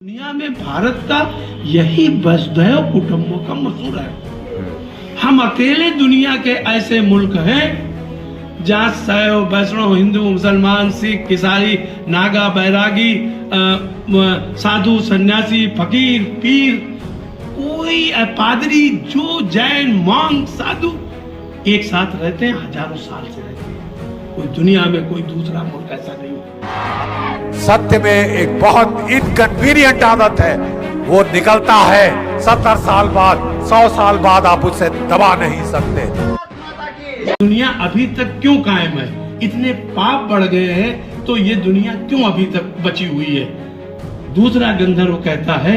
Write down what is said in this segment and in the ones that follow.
दुनिया में भारत का यही वसुधैव कुटुंबकम मसूर है। हम अकेले दुनिया के ऐसे मुल्क हैं जहाँ शैव वैष्णव हिंदू मुसलमान सिख ईसाई नागा बैरागी साधु सन्यासी फकीर पीर कोई पादरी जो जैन मॉन्क साधु एक साथ रहते हैं, हजारों साल से रहते हैं। कोई दुनिया में कोई दूसरा मुल्क ऐसा नहीं है। सत्य में एक बहुत इनकन्वीनियंट आदत है, वो निकलता है 70 साल बाद, 100 साल बाद आप उसे दबा नहीं सकते। दुनिया अभी तक क्यों कायम है? इतने पाप बढ़ गए हैं तो ये दुनिया क्यों अभी तक बची हुई है? दूसरा गंधर्व कहता है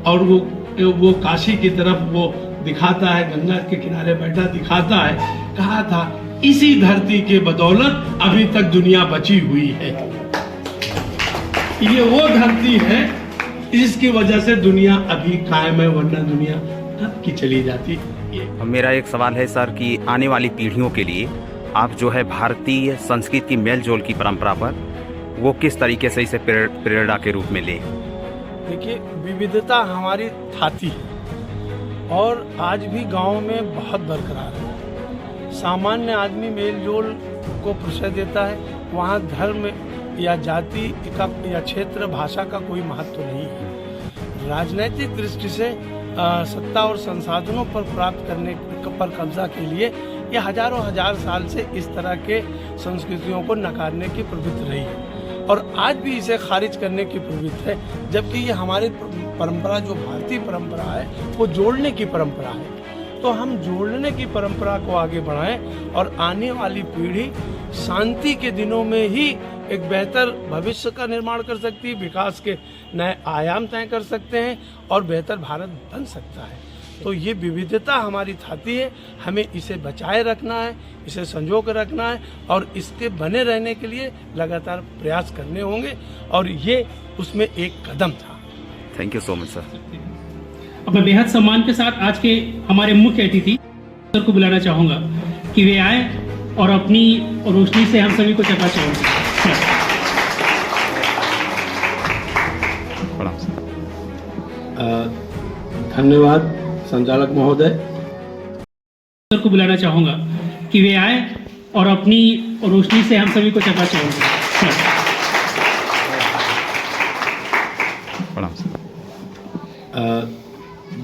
और वो काशी की तरफ वो दिखाता है, गंगा के किनारे बैठा दिखाता है, कहा था इसी धरती के बदौलत अभी तक दुनिया बची हुई है। ये वो धरती है जिसकी वजह से दुनिया अभी कायम है, वरना दुनिया कब की चली जाती है। मेरा एक सवाल है सर कि आने वाली पीढ़ियों के लिए आप जो है भारतीय संस्कृति की मेलजोल की परंपरा पर वो किस तरीके से इसे प्रेरणा के रूप में ले? देखिए, विविधता हमारी थाती है और आज भी गांव में बहुत बरकरार है। सामान्य आदमी मेलजोल को प्रश्रय देता है, वहाँ धर्म या जाति या क्षेत्र भाषा का कोई महत्व नहीं है। राजनीतिक दृष्टि से सत्ता और संसाधनों पर प्राप्त करने पर कब्जा के लिए ये हजारों हजार साल से इस तरह के संस्कृतियों को नकारने की प्रवृत्ति रही है और आज भी इसे खारिज करने की प्रवृत्ति है। जबकि ये हमारी परंपरा जो भारतीय परंपरा है वो जोड़ने की परंपरा है। तो हम जोड़ने की परंपरा को आगे बढ़ाएं और आने वाली पीढ़ी शांति के दिनों में ही एक बेहतर भविष्य का निर्माण कर सकती है, विकास के नए आयाम तय कर सकते हैं और बेहतर भारत बन सकता है। तो ये विविधता हमारी थाती है, हमें इसे बचाए रखना है, इसे संजो कर रखना है और इसके बने रहने के लिए लगातार प्रयास करने होंगे और ये उसमें एक कदम था। Thank you so much sir. अब मैं बेहद सम्मान के साथ आज के हमारे मुख्य अतिथि सर को बुलाना चाहूँगा कि वे आए और अपनी रोशनी से हम सभी को चकाचौंध। धन्यवाद संचालक महोदय। सर को बुलाना चाहूँगा कि वे आए और अपनी रोशनी से हम सभी को चकाचौंध।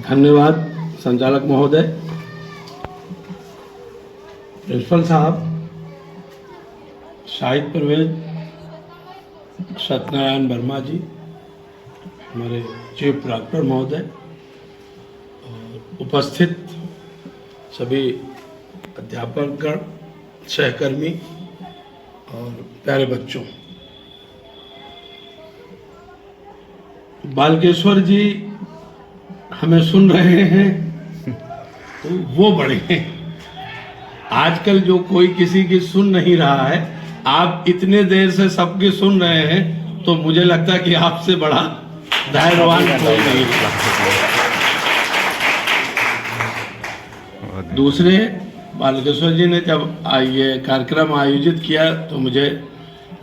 धन्यवाद संचालक महोदय। प्रिंसिपल साहब, शाहिद परवेज, सत्यनारायण वर्मा जी, हमारे चीफ प्रॉक्टर महोदय और उपस्थित सभी अध्यापकगण, सहकर्मी और प्यारे बच्चों, बालकेश्वर जी हमें सुन रहे हैं तो वो बड़े हैं। आजकल जो कोई किसी की सुन नहीं रहा है, आप इतने देर से सबकी सुन रहे हैं तो मुझे लगता है कि आपसे बड़ा धैर्यवान कोई नहीं। दूसरे, बालकेश्वर जी ने जब ये कार्यक्रम आयोजित किया तो मुझे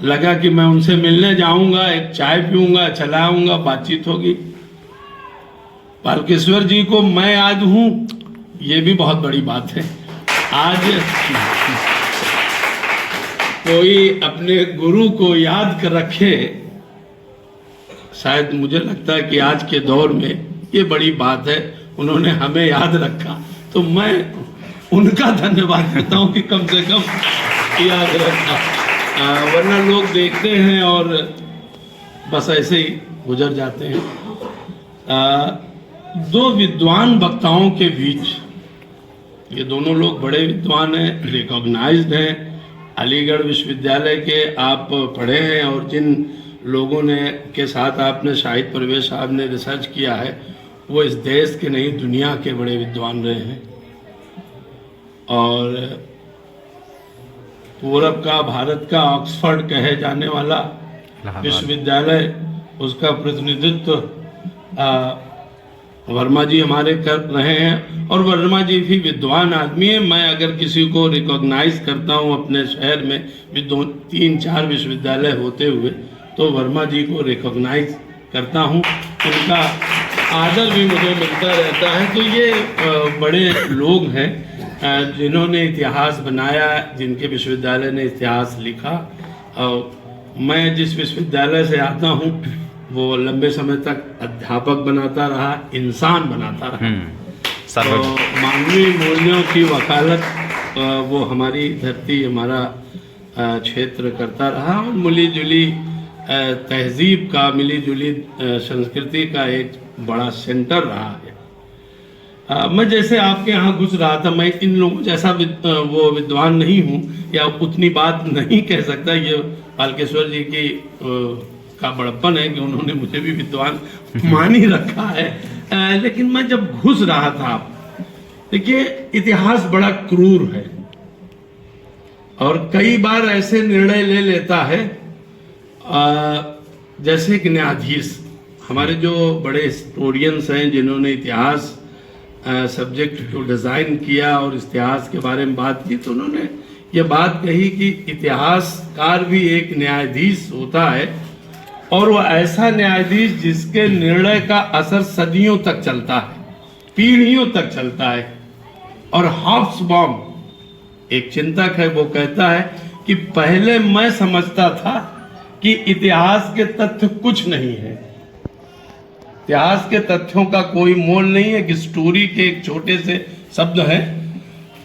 लगा कि मैं उनसे मिलने जाऊंगा, एक चाय पीऊंगा, चलाऊंगा, बातचीत होगी। बालकेश्वर जी को मैं याद हूं, ये भी बहुत बड़ी बात है। आज कोई अपने गुरु को याद कर रखे, शायद मुझे लगता है कि आज के दौर में ये बड़ी बात है। उन्होंने हमें याद रखा तो मैं उनका धन्यवाद करता हूँ कि कम से कम याद रखा, वरना लोग देखते हैं और बस ऐसे ही गुजर जाते हैं। दो विद्वान वक्ताओं के बीच, ये दोनों लोग बड़े विद्वान हैं, रिकॉग्नाइज्ड हैं, अलीगढ़ विश्वविद्यालय के आप पढ़े हैं और जिन लोगों ने के साथ आपने शाहिद परवेज साहब ने रिसर्च किया है वो इस देश के नहीं दुनिया के बड़े विद्वान रहे हैं। और पूरब का, भारत का ऑक्सफोर्ड कहे जाने वाला विश्वविद्यालय, उसका प्रतिनिधित्व वर्मा जी हमारे कर रहे हैं और वर्मा जी भी विद्वान आदमी है। मैं अगर किसी को रिकॉग्नाइज करता हूँ अपने शहर में भी 3-4 विश्वविद्यालय होते हुए तो वर्मा जी को रिकॉग्नाइज करता हूँ। उनका आदर भी मुझे मिलता रहता है। तो ये बड़े लोग हैं जिन्होंने इतिहास बनाया, जिनके विश्वविद्यालय ने इतिहास लिखा। मैं जिस विश्वविद्यालय से आता हूँ वो लंबे समय तक अध्यापक बनाता रहा, इंसान बनाता रहा। तो मानवीय मूल्यों की वकालत वो हमारी धरती, हमारा क्षेत्र करता रहा और मिली जुली तहजीब का, मिली जुली संस्कृति का एक बड़ा सेंटर रहा है। मैं जैसे आपके यहाँ घुस रहा था, मैं इन लोगों जैसा वो विद्वान नहीं हूँ या उतनी बात नहीं कह सकता। ये बालकेश्वर जी की का बड़प्पन है कि उन्होंने मुझे भी विद्वान मान ही रखा है। लेकिन मैं जब घुस रहा था, देखिए इतिहास बड़ा क्रूर है और कई बार ऐसे निर्णय ले लेता है जैसे कि न्यायाधीश, हमारे जो बड़े हिस्टोरियंस हैं जिन्होंने इतिहास सब्जेक्ट को डिज़ाइन किया और इतिहास के बारे में बात की, तो उन्होंने ये बात कही कि इतिहासकार भी एक न्यायाधीश होता है और वो ऐसा न्यायाधीश जिसके निर्णय का असर सदियों तक चलता है, पीढ़ियों तक चलता है। और हॉब्सबॉम एक चिंतक है, वो कहता है कि पहले मैं समझता था कि इतिहास के तथ्य कुछ नहीं है, इतिहास के तथ्यों का कोई मोल नहीं है, कि स्टोरी के एक छोटे से शब्द है।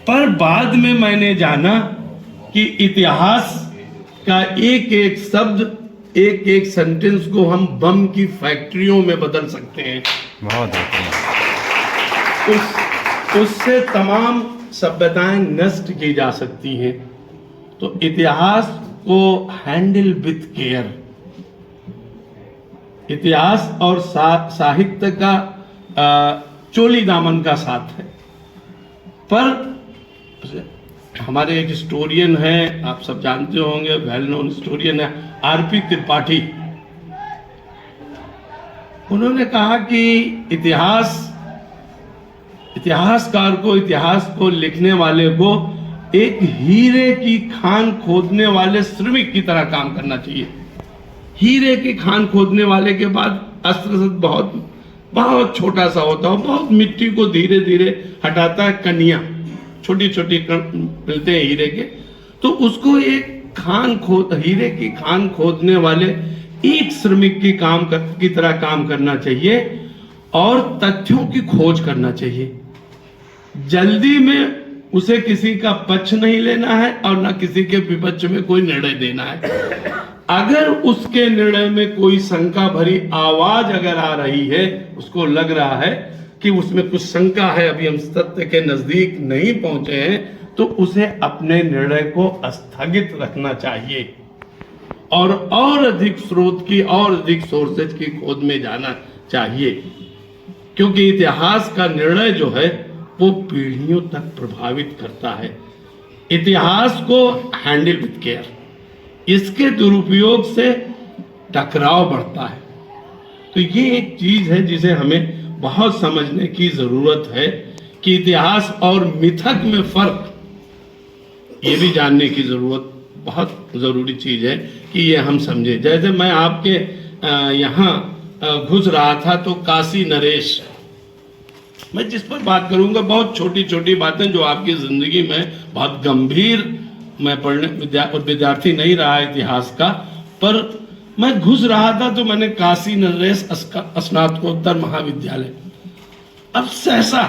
पर बाद में मैंने जाना कि इतिहास का एक एक शब्द, एक एक सेंटेंस को हम बम की फैक्ट्रियों में बदल सकते हैं। बहुत उससे तमाम सभ्यताएं नष्ट की जा सकती हैं। तो इतिहास को हैंडल विथ केयर, इतिहास और साहित्य का चोली दामन का साथ है। पर हमारे एक हिस्टोरियन हैं, आप सब जानते होंगे, वेल नोन हिस्टोरियन है आरपी त्रिपाठी। उन्होंने कहा कि इतिहासकार को, इतिहास को लिखने वाले को एक हीरे की खान खोदने वाले श्रमिक की तरह काम करना चाहिए। हीरे की खान खोदने वाले के बाद अस्त्र बहुत बहुत छोटा सा होता है, बहुत मिट्टी को धीरे धीरे हटाता है, कनिया छोटी छोटी मिलते हैं हीरे के। तो उसको एक हीरे की खान खोदने वाले एक श्रमिक की तरह काम करना चाहिए और तथ्यों की खोज करना चाहिए। जल्दी में उसे किसी का पक्ष नहीं लेना है और ना किसी के विपक्ष में कोई निर्णय देना है। अगर उसके निर्णय में कोई शंका भरी आवाज अगर आ रही है, उसको लग रहा है कि उसमें कुछ शंका है, अभी हम सत्य के नजदीक नहीं पहुंचे हैं, तो उसे अपने निर्णय को स्थगित रखना चाहिए और अधिक स्रोत की और अधिक सोर्सेज की खोज में जाना चाहिए। क्योंकि इतिहास का निर्णय जो है वो पीढ़ियों तक प्रभावित करता है। इतिहास को हैंडल विथ केयर, इसके दुरुपयोग से टकराव बढ़ता है। तो ये एक चीज है जिसे हमें बहुत समझने की जरूरत है कि इतिहास और मिथक में फर्क, ये भी जानने की जरूरत, बहुत जरूरी चीज है कि ये हम समझे। जैसे मैं आपके यहाँ घुस रहा था तो काशी नरेश, मैं जिस पर बात करूंगा बहुत छोटी छोटी बातें जो आपकी जिंदगी में बहुत गंभीर, मैं पढ़ने विद्यार्थी नहीं रहा इतिहास का, पर मैं घुस रहा था तो मैंने काशी नरेश स्नातकोत्तर महाविद्यालय, अब सहसा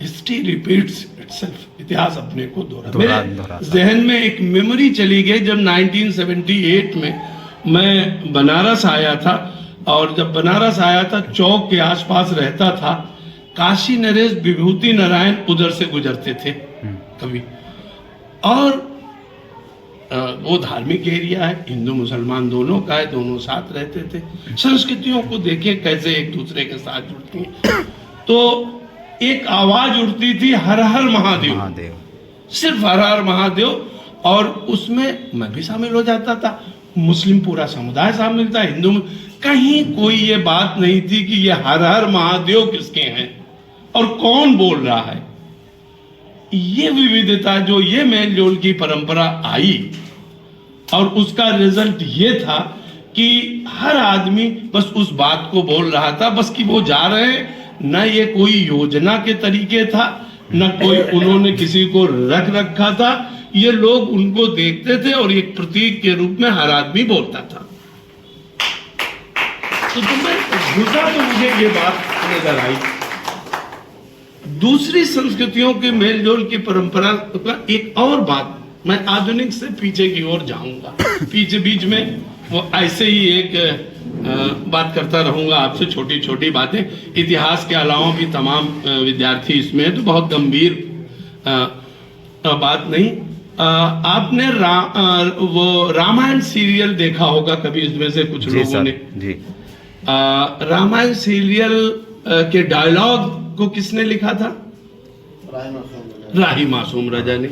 हिस्ट्री रिपीट्स इटसेल्फ, इतिहास अपने को दोहराता। मेरे जहन में एक मेमोरी चली गई जब 1978 में मैं बनारस आया था, और जब बनारस आया था चौक के आसपास रहता था, काशी नरेश विभूति नारायण उधर से गुजरते थे कभी, और वो धार्मिक एरिया है, हिंदू मुसलमान दोनों का है, दोनों साथ रहते थे। संस्कृतियों को देखे कैसे एक दूसरे के साथ जुड़ती हैं। तो एक आवाज उठती थी हर हर महादेव, सिर्फ हर हर महादेव, और उसमें मैं भी शामिल हो जाता था, मुस्लिम पूरा समुदाय शामिल था, हिंदू, कहीं कोई ये बात नहीं थी कि ये हर हर महादेव किसके हैं और कौन बोल रहा है। ये विविधता, जो ये मेल जोल की परंपरा आई, और उसका रिजल्ट ये था कि हर आदमी बस उस बात को बोल रहा था, बस कि वो जा रहे हैं, न ये कोई योजना के तरीके था, न कोई उन्होंने किसी को रख रखा था, ये लोग उनको देखते थे और एक प्रतीक के रूप में हर आदमी बोलता था। तो मैं घुसा तो मुझे ये बात नजर आई। दूसरी संस्कृतियों के मेलजोल की परंपरा का एक और बात, मैं आधुनिक से पीछे की ओर जाऊंगा, पीछे बीच में वो ऐसे ही एक बात करता रहूंगा आपसे, छोटी छोटी बातें, इतिहास के अलावा भी तमाम विद्यार्थी इसमें है, तो बहुत गंभीर बात नहीं। आपने वो रामायण सीरियल देखा होगा कभी, इसमें से कुछ लोगों ने जी। रामायण सीरियल के डायलॉग को किसने लिखा था? राही मासूम रजा ने।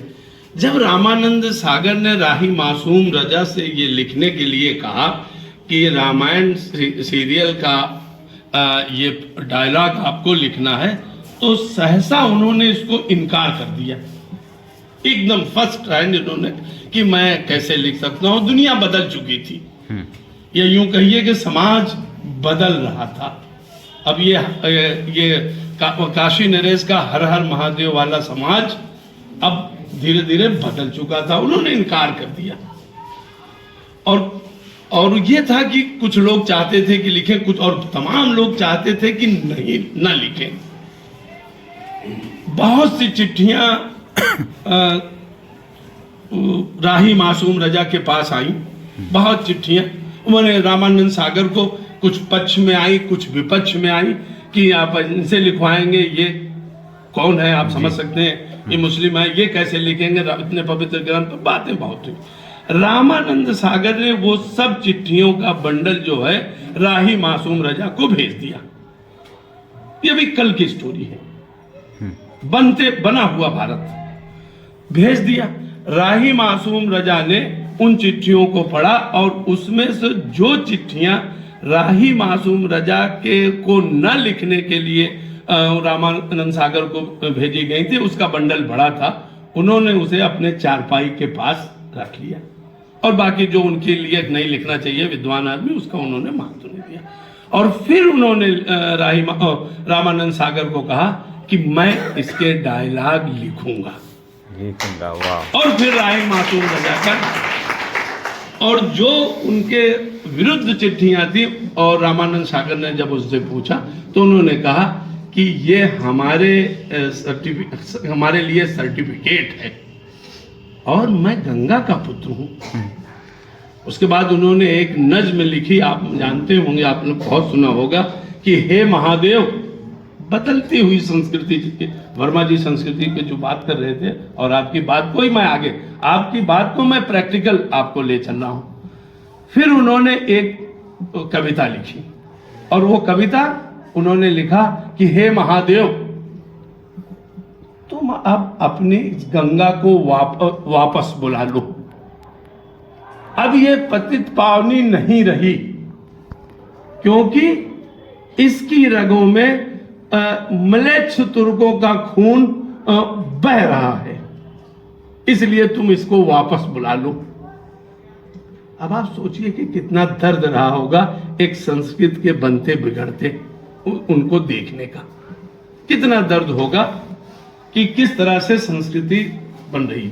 जब रामानंद सागर ने राही मासूम रजा से ये लिखने के लिए कहा कि रामायण सीरियल का ये डायलॉग आपको लिखना है, तो सहसा उन्होंने इसको इनकार कर दिया, एकदम फर्स्ट हैंड इन्होंने, कि मैं कैसे लिख सकता हूं। दुनिया बदल चुकी थी, या यूं कहिए कि समाज बदल रहा था। अब ये काशी नरेश का हर हर महादेव वाला समाज अब धीरे धीरे बदल चुका था, उन्होंने इनकार कर दिया। और ये था कि कुछ लोग चाहते थे कि लिखें, कुछ और तमाम लोग चाहते थे कि नहीं ना लिखें। बहुत सी चिट्ठियां राही मासूम रजा के पास आई, बहुत चिट्ठियां उन्होंने रामानंद सागर को, कुछ पक्ष में आई कुछ विपक्ष में आई, कि आप इनसे लिखवाएंगे, ये कौन है आप समझ सकते हैं, ये मुस्लिम है, ये कैसे लिखेंगे इतने पवित्र ग्रंथ, बातें बहुत हुई। रामानंद सागर ने वो सब चिट्ठियों का बंडल जो है राही मासूम रजा को भेज दिया। ये भी कल की स्टोरी है, बना हुआ भारत भेज दिया। राही मासूम रजा ने उन चिट्ठियों को पढ़ा और उसमें से जो चिट्ठियां राही मासूम रजा के को न लिखने के लिए रामानंद सागर को भेजी गई थी, उसका बंडल बड़ा था, उन्होंने उसे अपने चारपाई के पास रख लिया, और बाकी जो उनके लिए नहीं लिखना चाहिए विद्वान आदमी, उसका उन्होंने महत्व नहीं दिया। और फिर उन्होंने रामानंद सागर को कहा कि मैं इसके डायलॉग लिखूंगा, और फिर राही मासूम रजा का, और जो उनके विरुद्ध चिट्ठियां थी, और रामानंद सागर ने जब उससे पूछा तो उन्होंने कहा कि ये हमारे लिए सर्टिफिकेट है, और मैं गंगा का पुत्र हूं। उसके बाद उन्होंने एक नज्म लिखी, आप जानते होंगे, आपने बहुत सुना होगा, कि हे महादेव, बदलती हुई संस्कृति, वर्मा जी संस्कृति की जो बात कर रहे थे, और आपकी बात को ही मैं आगे, आपकी बात को मैं प्रैक्टिकल आपको ले चल रहा हूं। फिर उन्होंने एक कविता लिखी, और वो कविता उन्होंने लिखा कि हे महादेव, तुम अब अपनी गंगा को वापस बुला लो, अब ये पतित पावनी नहीं रही, क्योंकि इसकी रगों में म्लेच्छ तुर्कों का खून बह रहा है, इसलिए तुम इसको वापस बुला लो। अब आप सोचिए कि कितना दर्द रहा होगा एक संस्कृत के बनते बिगड़ते उनको देखने का, कितना दर्द होगा कि किस तरह से संस्कृति बन रही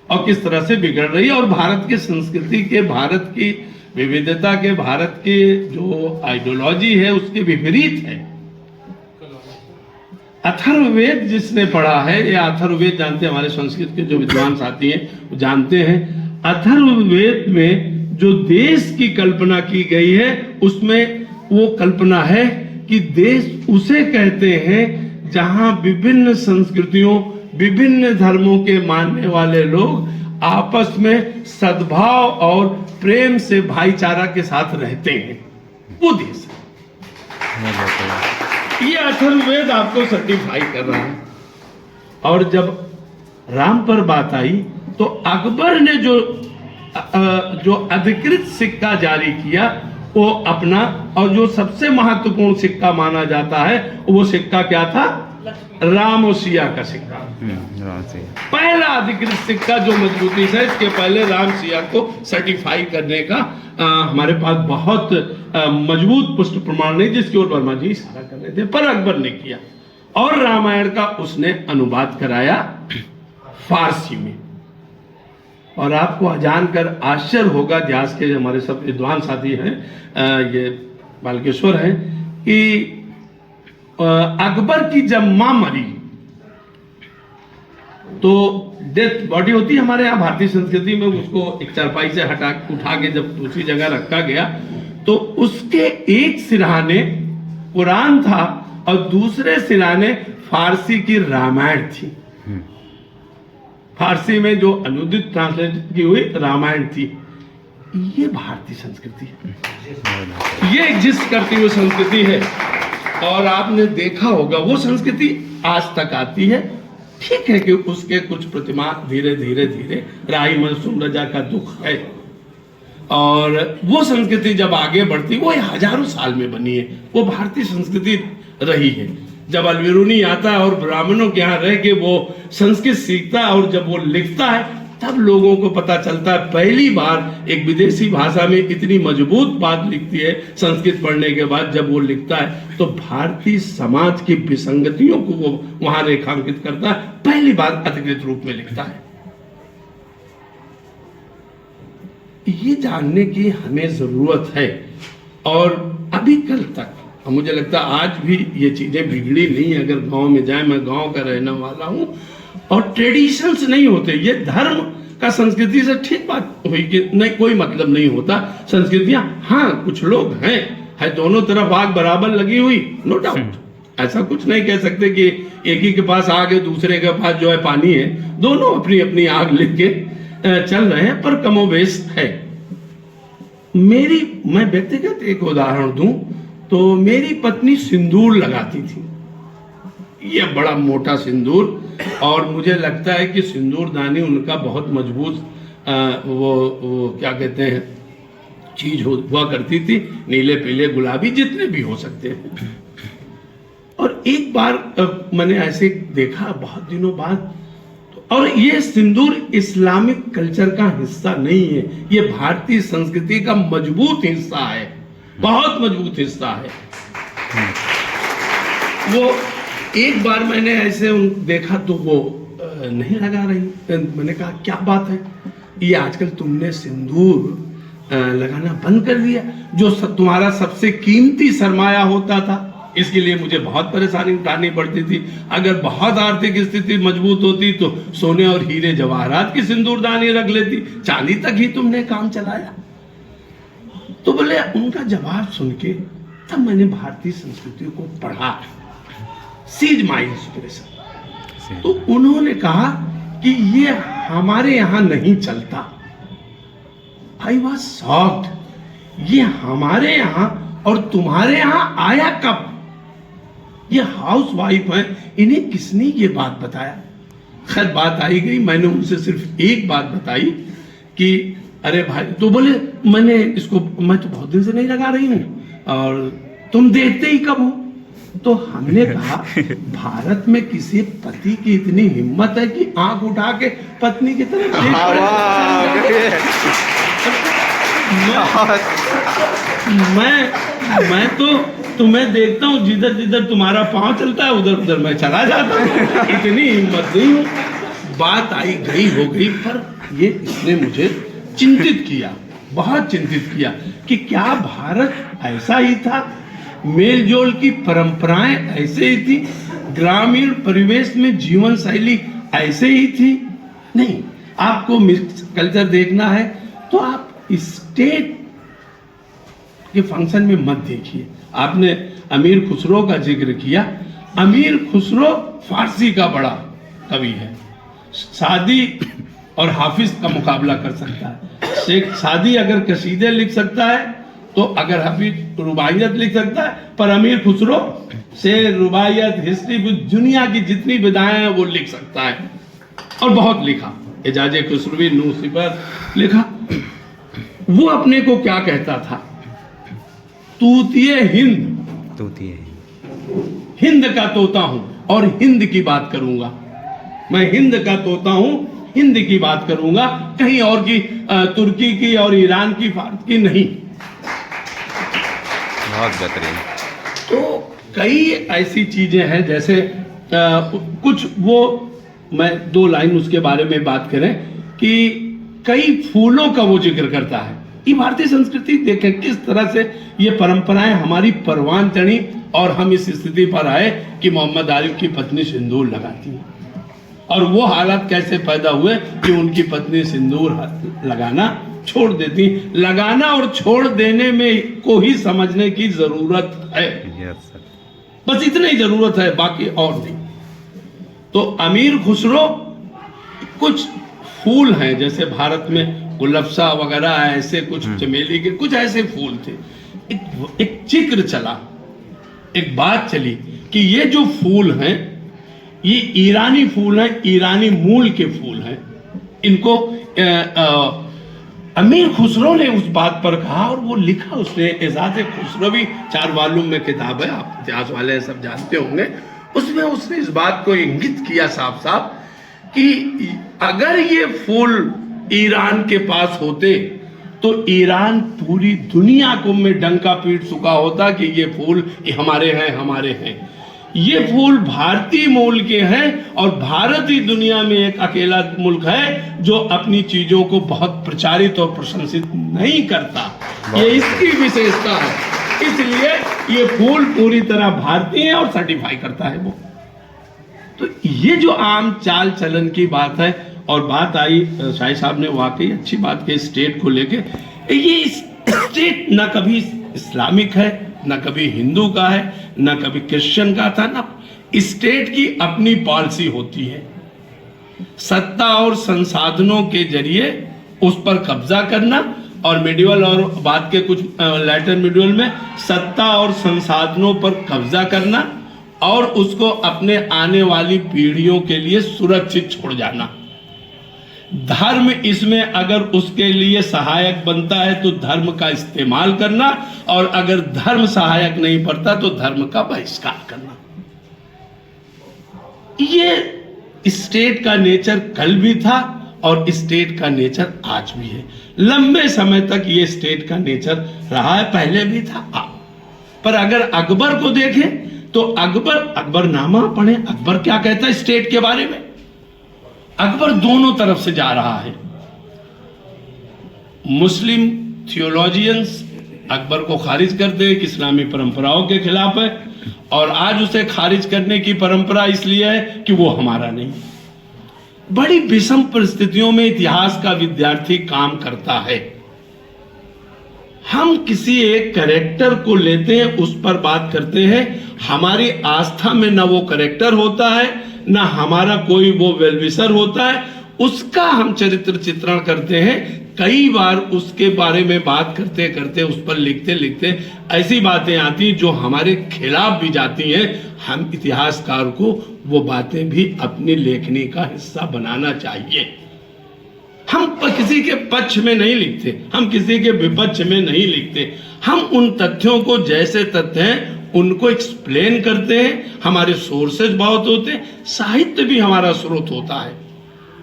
और किस तरह से बिगड़ रही है, और भारत की संस्कृति के, भारत की विविधता के, भारत की जो आइडियोलॉजी है उसके विपरीत है। अथर्ववेद जिसने पढ़ा है, या अथर्ववेद जानते हैं, हमारे संस्कृत के जो विद्वान साथी हैं वो जानते हैं, अथर्ववेद में जो देश की कल्पना की गई है, उसमें वो कल्पना है कि देश उसे कहते हैं जहां विभिन्न संस्कृतियों, विभिन्न धर्मों के मानने वाले लोग आपस में सद्भाव और प्रेम से भाईचारा के साथ रहते हैं, वो देश है। ये अथर्ववेद आपको सर्टिफाई कर रहा है। और जब राम पर बात आई तो अकबर ने जो अधिकृत सिक्का जारी किया वो अपना, और जो सबसे महत्वपूर्ण सिक्का माना जाता है वो सिक्का क्या था? राम और सिया का सिक्का, पहला अधिकृत सिक्का जो मजबूती से, इसके पहले राम सिया को सर्टिफाई करने का हमारे पास बहुत मजबूत पुष्ट प्रमाण नहीं, जिसकी ओर वर्मा जी इशारा कर रहे थे, पर अकबर ने किया और रामायण का उसने अनुवाद कराया फारसी में। और आपको जानकर आश्चर्य होगा, इतिहास के हमारे सब विद्वान साथी हैं, ये बालकेश्वर हैं, कि अकबर की जब मां मरी तो डेथ बॉडी होती है हमारे यहाँ भारतीय संस्कृति में, उसको एक चारपाई से उठा के जब दूसरी जगह रखा गया तो उसके एक सिरहाने कुरान था और दूसरे सिरहाने फारसी की रामायण थी। फारसी में जो अनुदित ट्रांसलेट की हुई रामायण थी। ये भारतीय संस्कृति है, ये एग्जिस्ट करती हुई संस्कृति है। और आपने देखा होगा वो संस्कृति आज तक आती है। ठीक है कि उसके कुछ प्रतिमा धीरे धीरे धीरे राई मनसूम रजा का दुख है, और वो संस्कृति जब आगे बढ़ती, वो हजारों साल में बनी है, वो भारतीय संस्कृति रही है। जब अलविरुनी आता है और ब्राह्मणों के यहाँ रह के वो संस्कृत सीखता है और जब वो लिखता है तब लोगों को पता चलता है, पहली बार एक विदेशी भाषा में इतनी मजबूत बात लिखती है संस्कृत पढ़ने के बाद। जब वो लिखता है तो भारतीय समाज की विसंगतियों को वो वहां रेखांकित करता है, पहली बार अधिकृत रूप में लिखता है। ये जानने की हमें जरूरत है। और अभी कल तक मुझे लगता है आज भी ये चीजें बिगड़ी नहीं। अगर गांव में जाए, मैं गांव का रहने वाला हूं, और ट्रेडिशंस नहीं होते, ये धर्म का संस्कृति से ठीक बात हुई कि नहीं, कोई मतलब नहीं होता संस्कृतियां। हाँ, कुछ लोग हैं, है दोनों तरफ आग बराबर लगी हुई, नो डाउट। ऐसा कुछ नहीं कह सकते कि एक ही के पास आग है, दूसरे के पास जो है पानी है। दोनों अपनी अपनी आग लेके चल रहे हैं, पर कमोबेश है। मैं व्यक्तिगत एक उदाहरण दूं तो मेरी पत्नी सिंदूर लगाती थी, ये बड़ा मोटा सिंदूर, और मुझे लगता है कि सिंदूरदानी उनका बहुत मजबूत वो क्या कहते हैं चीज हुआ करती थी, नीले पीले गुलाबी जितने भी हो सकते हैं। और एक बार मैंने ऐसे देखा बहुत दिनों बाद, और ये सिंदूर इस्लामिक कल्चर का हिस्सा नहीं है, ये भारतीय संस्कृति का मजबूत हिस्सा है, बहुत मजबूत हिस्सा है। वो एक बार मैंने ऐसे देखा तो वो नहीं लगा रही। मैंने कहा क्या बात है, ये आजकल तुमने सिंदूर लगाना बंद कर दिया, जो तुम्हारा सबसे कीमती सरमाया होता था। इसके लिए मुझे बहुत परेशानी उठानी पड़ती थी। अगर बहुत आर्थिक स्थिति मजबूत होती तो सोने और हीरे जवाहरात की सिंदूरदानी रख लेती, चांदी तक ही तुमने काम चलाया। तो बोले, उनका जवाब सुन के तब मैंने भारतीय संस्कृति को पढ़ा, सीज माई इंस्पिरेशन। तो उन्होंने कहा कि ये हमारे यहां नहीं चलता। आई वॉज शॉक्ड, ये हमारे यहां और तुम्हारे यहां आया कब? ये हाउस वाइफ है, इन्हें किसने ये बात बताया? खैर बात आई गई, मैंने उनसे सिर्फ एक बात बताई कि अरे भाई, तो बोले मैं तो बहुत दिन से नहीं लगा रही हूं, और तुम देखते ही कब हो? तो हमने कहा भारत में किसी पति की इतनी हिम्मत है कि आंख उठा के पत्नी की तरफ मैं तो तुम्हें देखता हूँ, जिधर जिधर तुम्हारा पांव चलता है उधर उधर मैं चला जाता हूँ, इतनी हिम्मत नहीं हूँ। बात आई गई हो गई, पर ये इसने मुझे चिंतित किया, बहुत चिंतित किया कि क्या भारत ऐसा ही था, मेल जोल की परंपराएं ऐसे ही थी, ग्रामीण परिवेश में जीवन शैली ऐसे ही थी? नहीं, आपको मिक्स कल्चर देखना है तो आप स्टेट के फंक्शन में मत देखिए। आपने अमीर खुसरो का जिक्र किया, अमीर खुसरो फारसी का बड़ा कवि है, सादी और हाफिज का मुकाबला कर सकता है। शेख सादी अगर कसीदे लिख सकता है तो अगर हाफिज रुबाइयत लिख सकता है, पर अमीर खुसरो शेर, रुबाइयत, हिस्ट्री, दुनिया की जितनी विधाएं हैं वो लिख सकता है, और बहुत लिखा। एजाजे खुसरवी, नूसिबत लिखा। वो अपने को क्या कहता था? तूतिए हिंद, हिंद का तोता हूं। और हिंद की बात करूंगा। मैं हिंद का तोता हूं, हिंद की बात करूंगा, कहीं और की तुर्की की और ईरान की, भारत की नहीं। बहुत बेहतरीन। तो कई ऐसी चीजें हैं, जैसे कुछ वो, मैं 2 लाइन उसके बारे में बात करें कि कई फूलों का वो जिक्र करता है। ये भारतीय संस्कृति देखें किस तरह से ये परंपराएं हमारी परवान चढ़ी और हम इस स्थिति पर आए कि मोहम्मद आरिफ की पत्नी सिंदूर लगाती है, और वो हालात कैसे पैदा हुए कि उनकी पत्नी सिंदूर लगाना छोड़ देती। लगाना और छोड़ देने में को ही समझने की जरूरत है, बस इतनी ही जरूरत है, बाकी और नहीं। तो अमीर खुसरो, कुछ फूल हैं जैसे भारत में गुलफसा वगैरह, ऐसे कुछ चमेली के कुछ ऐसे फूल थे। एक जिक्र चला, एक बात चली कि ये जो फूल हैं ये ईरानी फूल हैं, ईरानी मूल के फूल हैं। इनको अमीर खुसरो ने उस बात पर कहा और वो लिखा उसने, एजाज खुसरवी 4 वॉल्यूम में किताब है, आप इतिहास वाले सब जानते होंगे। उसमें उसने इस बात को इंगित किया साफ साफ कि अगर ये फूल ईरान के पास होते तो ईरान पूरी दुनिया को में डंका पीट चुका होता कि ये फूल हमारे हैं, हमारे हैं। ये फूल भारतीय मूल के हैं और भारत ही दुनिया में एक अकेला मुल्क है जो अपनी चीजों को बहुत प्रचारित और प्रशंसित नहीं करता। ये इसकी विशेषता है, इसलिए ये फूल पूरी तरह भारतीय है और सर्टिफाई करता है वो। तो ये जो आम चाल चलन की बात है, और बात आई शाही साहब ने वाकई अच्छी बात की स्टेट को लेके। ये स्टेट ना कभी इस्लामिक है, ना कभी हिंदू का है, ना कभी क्रिश्चियन का था, ना। स्टेट की अपनी पॉलिसी होती है, सत्ता और संसाधनों के जरिए उस पर कब्जा करना, और मिडिवल और बाद के कुछ लेटर मिडिवल में सत्ता और संसाधनों पर कब्जा करना और उसको अपने आने वाली पीढ़ियों के लिए सुरक्षित छोड़ जाना। धर्म इसमें अगर उसके लिए सहायक बनता है तो धर्म का इस्तेमाल करना, और अगर धर्म सहायक नहीं पड़ता तो धर्म का बहिष्कार करना। ये स्टेट का नेचर कल भी था और स्टेट का नेचर आज भी है। लंबे समय तक ये स्टेट का नेचर रहा है, पहले भी था अब। पर अगर अकबर को देखें तो अकबरनामा पढ़े, अकबर क्या कहता है स्टेट के बारे में। अकबर दोनों तरफ से जा रहा है। मुस्लिम थियोलॉजियंस अकबर को खारिज करते हैं कि इस्लामी परंपराओं के खिलाफ है, और आज उसे खारिज करने की परंपरा इसलिए है कि वो हमारा नहीं। बड़ी विषम परिस्थितियों में इतिहास का विद्यार्थी काम करता है। हम किसी एक कैरेक्टर को लेते हैं, उस पर बात करते हैं, हमारी आस्था में ना वो कैरेक्टर होता है, ना हमारा कोई वो वेलविशर होता है, उसका हम चरित्र चित्रण करते हैं। कई बार उसके बारे में बात करते करते, उस पर लिखते लिखते ऐसी बातें आती जो हमारे खिलाफ भी जाती हैं। हम इतिहासकार को वो बातें भी अपनी लेखनी का हिस्सा बनाना चाहिए। हम किसी के पक्ष में नहीं लिखते, हम किसी के विपक्ष में नहीं लिखते। हम उन तथ्यों को जैसे तथ्य हैं उनको एक्सप्लेन करते हैं। हमारे सोर्सेज बहुत होते हैं, साहित्य भी हमारा स्रोत होता है।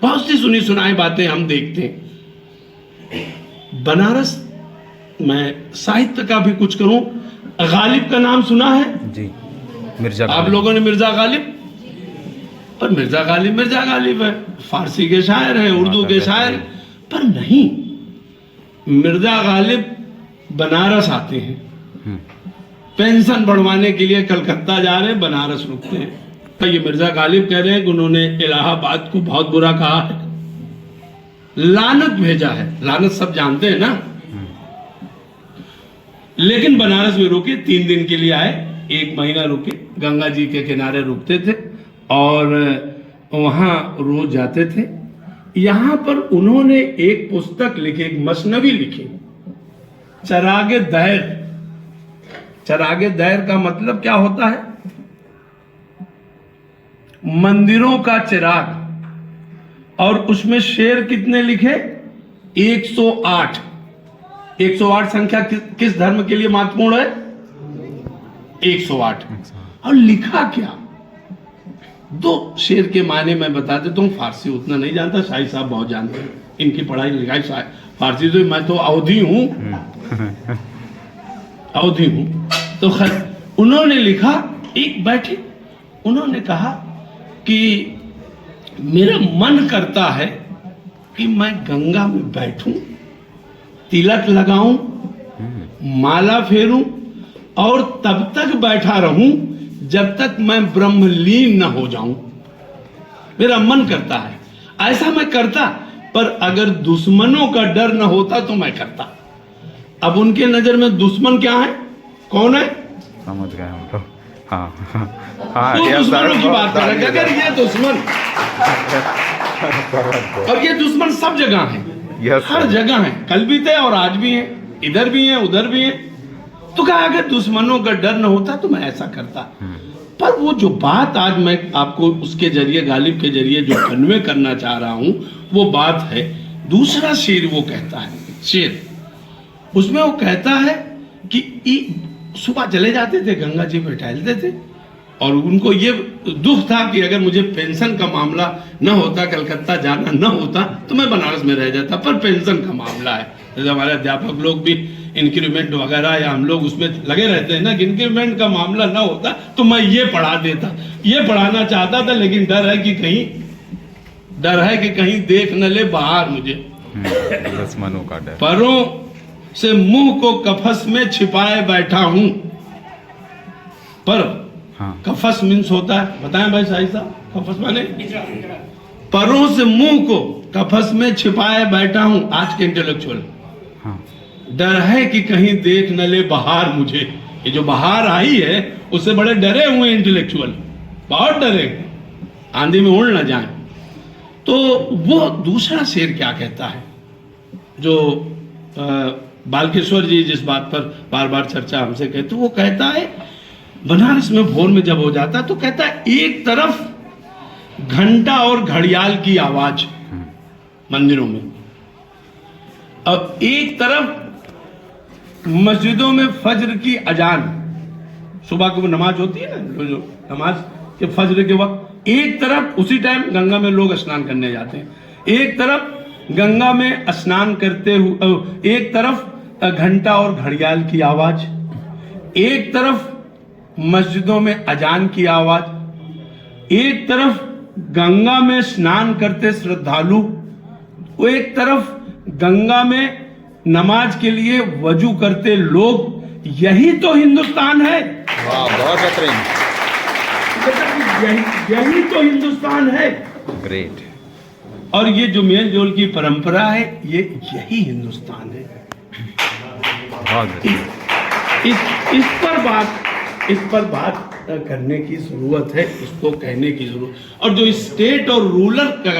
बहुत सी सुनी सुनाई बातें हम देखते हैं। बनारस में साहित्य का भी कुछ करूं, गालिब का नाम सुना है जी? मिर्जा आप लोगों ने मिर्जा गालिब, पर मिर्जा गालिब है, फारसी के शायर हैं, उर्दू के शायर, पर नहीं। मिर्जा गालिब बनारस आते हैं, पेंशन बढ़वाने के लिए कलकत्ता जा रहे हैं, बनारस रुकते हैं। तो ये मिर्जा गालिब कह रहे हैं कि उन्होंने इलाहाबाद को बहुत बुरा कहा है, लानत भेजा है। लानत सब जानते हैं ना। लेकिन बनारस में रुके, 3 दिन के लिए आए, 1 महीना रुके, गंगा जी के किनारे रुकते थे और वहां रोज जाते थे। यहां पर उन्होंने एक पुस्तक लिखी, एक मसनवी लिखी, चरागे दहर। चरागे दहर का मतलब क्या होता है? मंदिरों का चिराग। और उसमें शेर कितने लिखे? 108। 108 संख्या किस धर्म के लिए महत्वपूर्ण है? 108। और लिखा क्या? दो शेर के माने मैं बता देता हूँ। फारसी उतना नहीं जानता, शाही साहब बहुत जानते हैं, इनकी पढ़ाई लिखाई फारसी तो मैं तो अवधी हूँ, अवधी हूँ। तो खैर उन्होंने लिखा, एक बैठे उन्होंने कहा कि मेरा मन करता है कि मैं गंगा में बैठूं, तिलक लगाऊं, माला फेरूं और तब तक बैठा रहूं जब तक मैं ब्रह्मलीन न हो जाऊं। मेरा मन करता है, ऐसा मैं करता, पर अगर दुश्मनों का डर न होता तो मैं करता। अब उनके नजर में दुश्मन क्या है, कौन है? समझ गए हम लोग। हाँ, वो दुश्मनों की बात कर रहे हैं। अगर ये दुश्मन, और ये दुश्मन सब जगह है, हर जगह है, कल भी थे और आज भी है, इधर भी है उधर भी है। तो कहा अगर दुश्मनों का डर न होता तो मैं ऐसा करता। पर वो जो बात आज मैं आपको उसके जरिए, गालिब के जरिए जो कन्वे करना चाह रहा हूं, वो बात है, दूसरा शेर वो कहता है, शेर उसमें वो कहता है कि सुबह चले जाते थे, गंगा जी पे टहलते थे, और उनको ये दुख था कि अगर मुझे पेंशन का मामला न होता, कलकत्ता जाना न होता, तो मैं बनारस में रह जाता, पर पेंशन का मामला है। जैसे हमारे अध्यापक लोग भी इंक्रीमेंट वगैरह या हम लोग उसमें लगे रहते हैं ना, कि इंक्रीमेंट का मामला न होता तो मैं ये पढ़ा देता, ये पढ़ाना चाहता था, लेकिन डर है कि कहीं देख न ले बाहर मुझे, दुश्मनों का डर। परों से मुंह को कफस में छिपाए बैठा हूं। पर हाँ। कफस मीन्स होता है, बताएं भाई शाही साहब, कफस माने परों से मुंह को कफस में छिपाए बैठा हूं। आज के इंटेलेक्चुअल, हाँ। डर है कि कहीं देख न ले बाहर मुझे। ये जो बाहर आई है उससे बड़े डरे हुए इंटेलेक्चुअल, बहुत डरे, आंधी में उड़ न जाए। तो वो दूसरा शेर क्या कहता है, जो बालकेश्वर जी जिस बात पर बार बार चर्चा हमसे कहते, वो कहता है बनारस में भोर में जब हो जाता तो कहता है एक तरफ घंटा और घड़ियाल की आवाज मंदिरों में, अब एक तरफ मस्जिदों में फज्र की अजान, सुबह को नमाज होती है ना, जो नमाज के फज्र के वक्त, एक तरफ उसी टाइम गंगा में लोग स्नान करने जाते हैं, एक तरफ गंगा में स्नान करते हुए, एक तरफ घंटा और घड़ियाल की आवाज, एक तरफ मस्जिदों में अजान की आवाज, एक तरफ गंगा में स्नान करते श्रद्धालु, एक तरफ गंगा में नमाज के लिए वजू करते लोग। यही तो हिंदुस्तान है। वाह, बहुत बेहतरीन, यही तो हिंदुस्तान है। ग्रेट। और ये जो मेल जोल की परंपरा है, ये यही हिंदुस्तान है। इस पर बात करने की जरूरत है, इसको कहने की जरूरत। और जो स्टेट और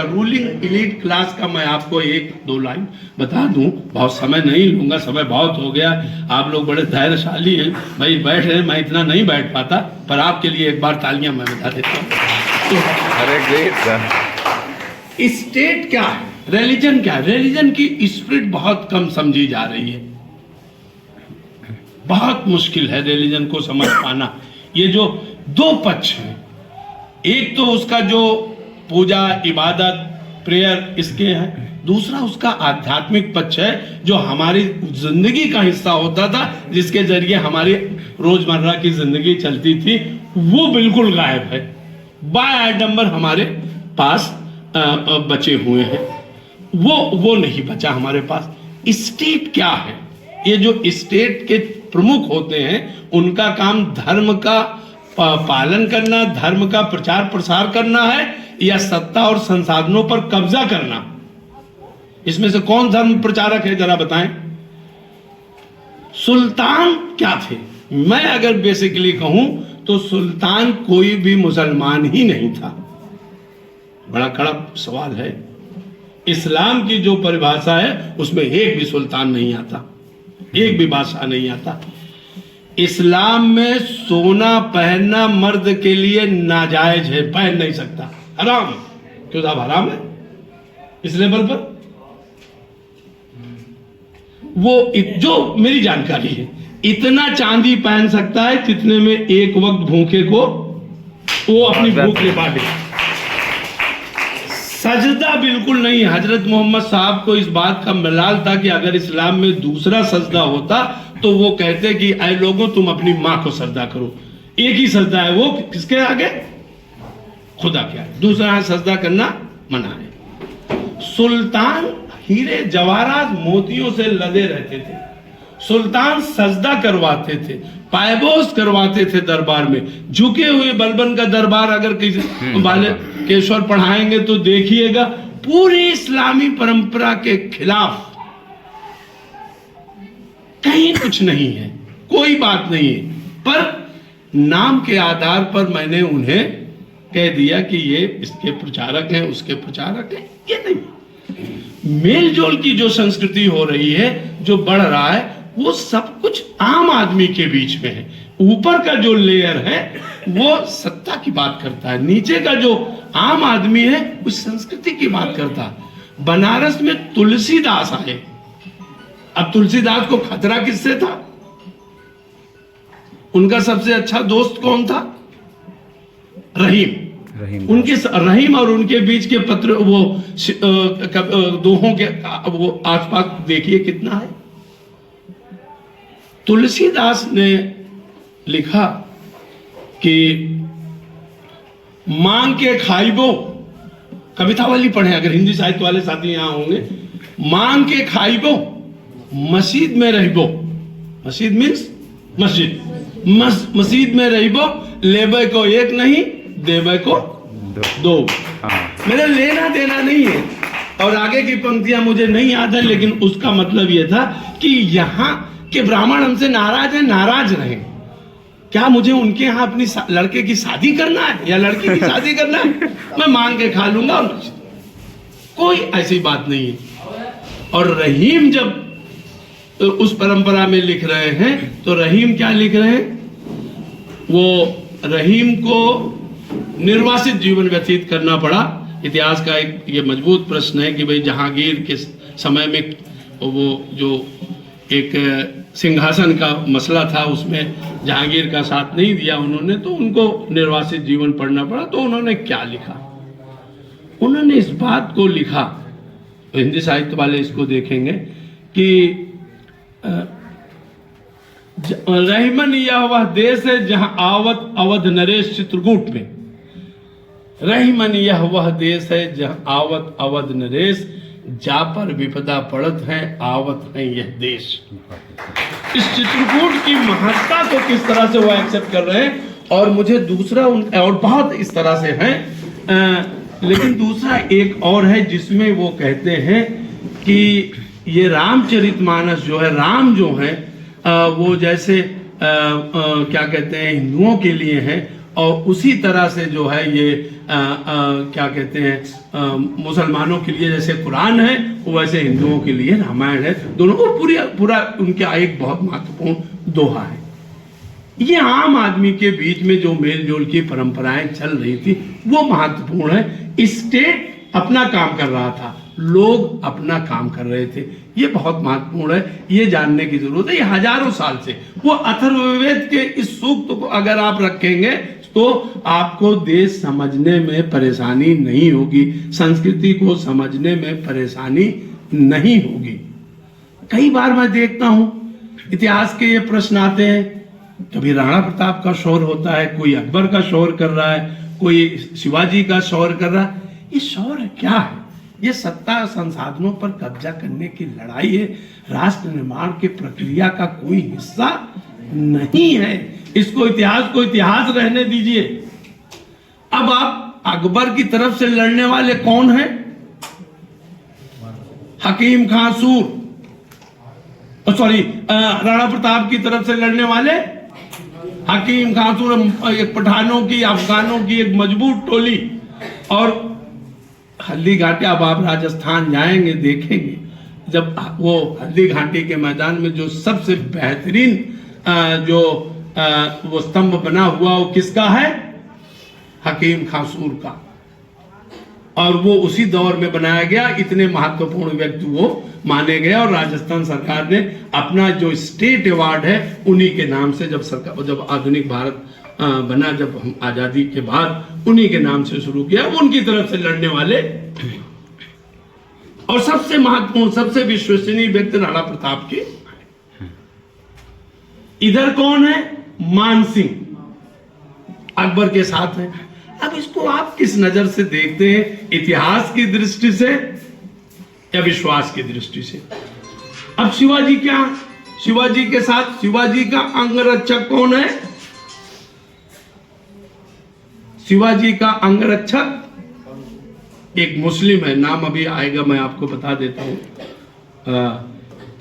रूलिंग इलीट क्लास का मैं आपको एक दो लाइन बता दूं, बहुत समय नहीं लूंगा, समय बहुत हो गया, आप लोग बड़े धैर्यशाली हैं भाई, बैठ रहे हैं, मैं इतना नहीं बैठ पाता, पर आपके लिए एक बार तालियां मैं बता देता हूँ। अरे ग्रेट सर। स्टेट क्या है, रिलीजन क्या है? रिलीजन की स्पिरिट बहुत कम समझी जा रही है, बहुत मुश्किल है रिलीजन को समझ पाना। ये जो दो पक्ष हैं, एक तो उसका जो पूजा इबादत प्रेयर इसके हैं, दूसरा उसका आध्यात्मिक पक्ष है जो हमारी जिंदगी का हिस्सा होता था, जिसके जरिए हमारी रोजमर्रा की जिंदगी चलती थी, वो बिल्कुल गायब है। बाय आडंबर हमारे पास बचे हुए हैं, वो नहीं बचा हमारे पास। स्टेट क्या है? ये जो स्टेट के प्रमुख होते हैं, उनका काम धर्म का पालन करना, धर्म का प्रचार प्रसार करना है, या सत्ता और संसाधनों पर कब्जा करना? इसमें से कौन धर्म प्रचारक है, जरा बताएं। सुल्तान क्या थे? मैं अगर बेसिकली कहूं तो सुल्तान कोई भी मुसलमान ही नहीं था। बड़ा कड़ा सवाल है। इस्लाम की जो परिभाषा है उसमें एक भी सुल्तान नहीं आता, एक भी बादशाह नहीं आता। इस्लाम में सोना पहनना मर्द के लिए नाजायज है, पहन नहीं सकता, हराम। क्यों साहब हराम है इस लेवल पर? वो जो मेरी जानकारी है, इतना चांदी पहन सकता है जितने में एक वक्त भूखे को वो अपनी भूख निभा ले। सजदा बिल्कुल नहीं। हजरत मोहम्मद साहब को इस बात का मलाल था कि अगर इस्लाम में दूसरा सजदा होता तो वो कहते कि ऐ लोगों तुम अपनी माँ को सजदा करो। एक ही सजदा है, वो किसके आगे? खुदा के आगे। दूसरा सजदा करना मना है। सुल्तान हीरे जवाहरात मोतियों से लदे रहते थे। सुल्तान सजदा करवाते थे, पायबोस करवाते थे दरबार में। झुके हुए बलबन का दरबार अगर किसी बालेश्वर पढ़ाएंगे तो देखिएगा पूरी इस्लामी परंपरा के खिलाफ कहीं कुछ नहीं है, कोई बात नहीं है। पर नाम के आधार पर मैंने उन्हें कह दिया कि ये इसके प्रचारक हैं, उसके प्रचारक हैं। ये नहीं, मेल जोल की जो संस्कृति हो रही है, जो बढ़ रहा है, वो सब कुछ आम आदमी के बीच में है। ऊपर का जो लेयर है वो सत्ता की बात करता है, नीचे का जो आम आदमी है उस संस्कृति की बात करता है। बनारस में तुलसीदास आए। अब तुलसीदास को खतरा किससे था? उनका सबसे अच्छा दोस्त कौन था? रहीम। उनके रहीम और उनके बीच के पत्र वो दोहों के वो आसपास देखिए कितना है। तुलसीदास ने लिखा कि मांग के खाइबो, कविता वाली पढ़े अगर हिंदी साहित्य वाले साथी यहां होंगे। मांग के खाइबो मस्जिद में रहिबो, मस्जिद मीन्स मस्जिद, मस्जिद में रहिबो, लेबे को एक नहीं देबे को दो। मेरा लेना देना नहीं है। और आगे की पंक्तियां मुझे नहीं याद है, लेकिन उसका मतलब यह था कि यहां के ब्राह्मण हमसे नाराज है, नाराज रहे। क्या मुझे उनके यहाँ अपनी लड़के की शादी करना है या लड़की की शादी करना है? मैं मांग के खा लूंगा और कोई ऐसी बात नहीं है। और रहीम जब उस परंपरा में लिख रहे हैं तो रहीम क्या लिख रहे हैं? वो रहीम को निर्वासित जीवन व्यतीत करना पड़ा। इतिहास का एक ये मजबूत प्रश्न है कि भाई जहांगीर के समय में वो जो एक सिंहासन का मसला था उसमें जहांगीर का साथ नहीं दिया उन्होंने, तो उनको निर्वासित जीवन पढ़ना पड़ा। तो उन्होंने क्या लिखा? उन्होंने इस बात को लिखा, तो हिंदी साहित्य वाले इसको देखेंगे कि रहमन यह वह देश है जहां आवत अवध नरेश चित्रकूट में। रहमन यह वह देश है जहां आवत अवध नरेश, जा पर विपदा पड़त है आवत है यह देश। इस चित्रकूट की महत्ता को किस तरह से वो एक्सेप्ट कर रहे हैं। और मुझे दूसरा और बहुत इस तरह से है, लेकिन दूसरा एक और है जिसमें वो कहते हैं कि ये रामचरितमानस जो है, राम जो है वो जैसे क्या कहते हैं हिंदुओं के लिए है, और उसी तरह से जो है ये क्या कहते हैं मुसलमानों के लिए जैसे कुरान है, वो वैसे हिंदुओं के लिए रामायण है। दोनों को पूरा उनका एक बहुत महत्वपूर्ण दोहा है। ये आम आदमी के बीच में जो मेल जोल की परंपराएं चल रही थी वो महत्वपूर्ण है। स्टेट अपना काम कर रहा था, लोग अपना काम कर रहे थे, ये बहुत महत्वपूर्ण है। ये जानने की जरूरत है। ये हजारों साल से वो अथर्ववेद के इस सूक्त को अगर आप रखेंगे तो आपको देश समझने में परेशानी नहीं होगी, संस्कृति को समझने में परेशानी नहीं होगी। कई बार मैं देखता हूं इतिहास के ये प्रश्न आते हैं, कभी राणा प्रताप का शौर्य होता है, कोई अकबर का शौर्य कर रहा है, कोई शिवाजी का शौर्य कर रहा है। ये शौर्य क्या है? ये सत्ता संसाधनों पर कब्जा करने की लड़ाई है, राष्ट्र निर्माण की प्रक्रिया का कोई हिस्सा नहीं है। इसको इतिहास रहने दीजिए। अब आप अकबर की तरफ से लड़ने वाले कौन हैं? हकीम खां सूर, सॉरी राणा प्रताप की तरफ से लड़ने वाले हकीम खां सूर, एक पठानों की, अफगानों की एक मजबूत टोली। और हल्दी घाटी, अब आप राजस्थान जाएंगे देखेंगे, जब वो हल्दी घाटी के मैदान में जो सबसे बेहतरीन जो वो स्तंभ बना हुआ वो किसका है? हकीम खां सूर का। और वो उसी दौर में बनाया गया, इतने महत्वपूर्ण व्यक्ति वो माने गए। और राजस्थान सरकार ने अपना जो स्टेट अवार्ड है उन्हीं के नाम से जब आधुनिक भारत बना जब हम आज़ादी के बाद, उन्हीं के नाम से शुरू किया, उनकी तरफ से लड़ने वाले और सबसे महत्वपूर्ण, सबसे विश्वसनीय व्यक्ति राणा प्रताप के। इधर कौन है? मान सिंह, अकबर के साथ है। अब इसको आप किस नजर से देखते हैं, इतिहास की दृष्टि से या विश्वास की दृष्टि से? अब शिवाजी क्या, शिवाजी के साथ शिवाजी का अंगरक्षक कौन है? शिवाजी का अंगरक्षक एक मुस्लिम है, नाम अभी आएगा, मैं आपको बता देता हूं।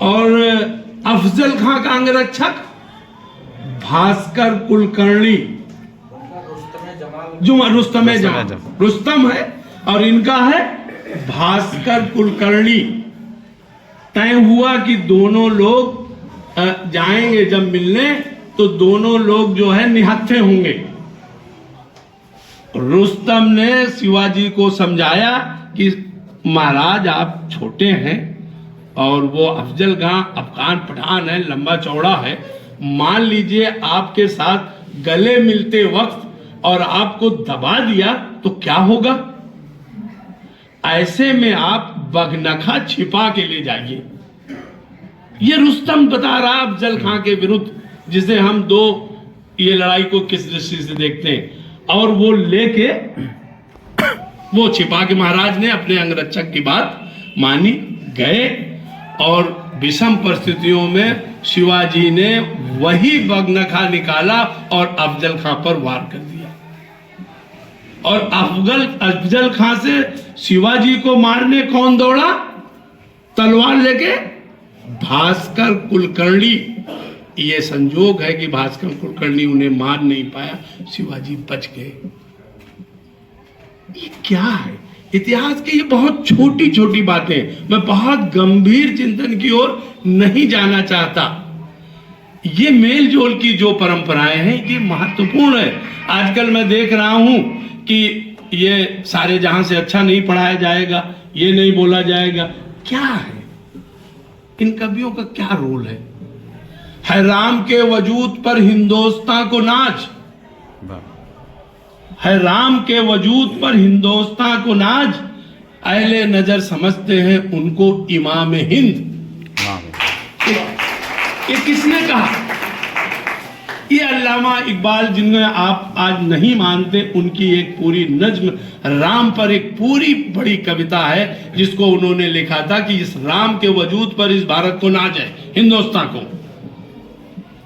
और अफजल खां का अंगरक्षक भास्कर कुलकर्णी, रुस्तम है, और इनका है भास्कर कुलकर्णी। तय हुआ कि दोनों लोग जाएंगे जब मिलने, तो दोनों लोग जो है निहत्थे होंगे। रुस्तम ने शिवाजी को समझाया कि महाराज आप छोटे हैं और वो अफजल खां अफगान पठान है, लंबा चौड़ा है, मान लीजिए आपके साथ गले मिलते वक्त और आपको दबा दिया तो क्या होगा? ऐसे में आप बगनखा छिपा के ले जाइए। ये रुस्तम बता रहा अफजल खां के विरुद्ध, जिसे हम दो ये लड़ाई को किस दृष्टि से देखते हैं। और वो लेके वो छिपा के, महाराज ने अपने अंगरक्षक की बात मानी, गए और विषम परिस्थितियों में शिवाजी ने वही बगनखा निकाला और अफजल खां पर वार कर दिया। और अफजल खां से शिवाजी को मारने कौन दौड़ा? तलवार लेके भास्कर कुलकर्णी। ये संजोग है कि भास्कर कुलकर्णी उन्हें मार नहीं पाया, शिवाजी बच गए। ये क्या है? इतिहास की ये बहुत छोटी छोटी बातें, मैं बहुत गंभीर चिंतन की ओर नहीं जाना चाहता। ये मेल जोल की जो परंपराएं हैं ये महत्वपूर्ण है। आजकल मैं देख रहा हूं कि ये सारे जहां से अच्छा नहीं पढ़ाया जाएगा, ये नहीं बोला जाएगा। क्या है इन कवियों का, क्या रोल है? राम के वजूद पर हिंदुस्तान को नाच, है राम के वजूद पर हिंदुस्तान को नाज, अहले नजर समझते हैं उनको इमाम हिंद। ये किसने कहा? ये अल्लामा इकबाल, जिन्हें आप आज नहीं मानते, उनकी एक पूरी नज्म राम पर एक पूरी बड़ी कविता है, जिसको उन्होंने लिखा था कि इस राम के वजूद पर इस भारत को नाज है, हिंदुस्तान को।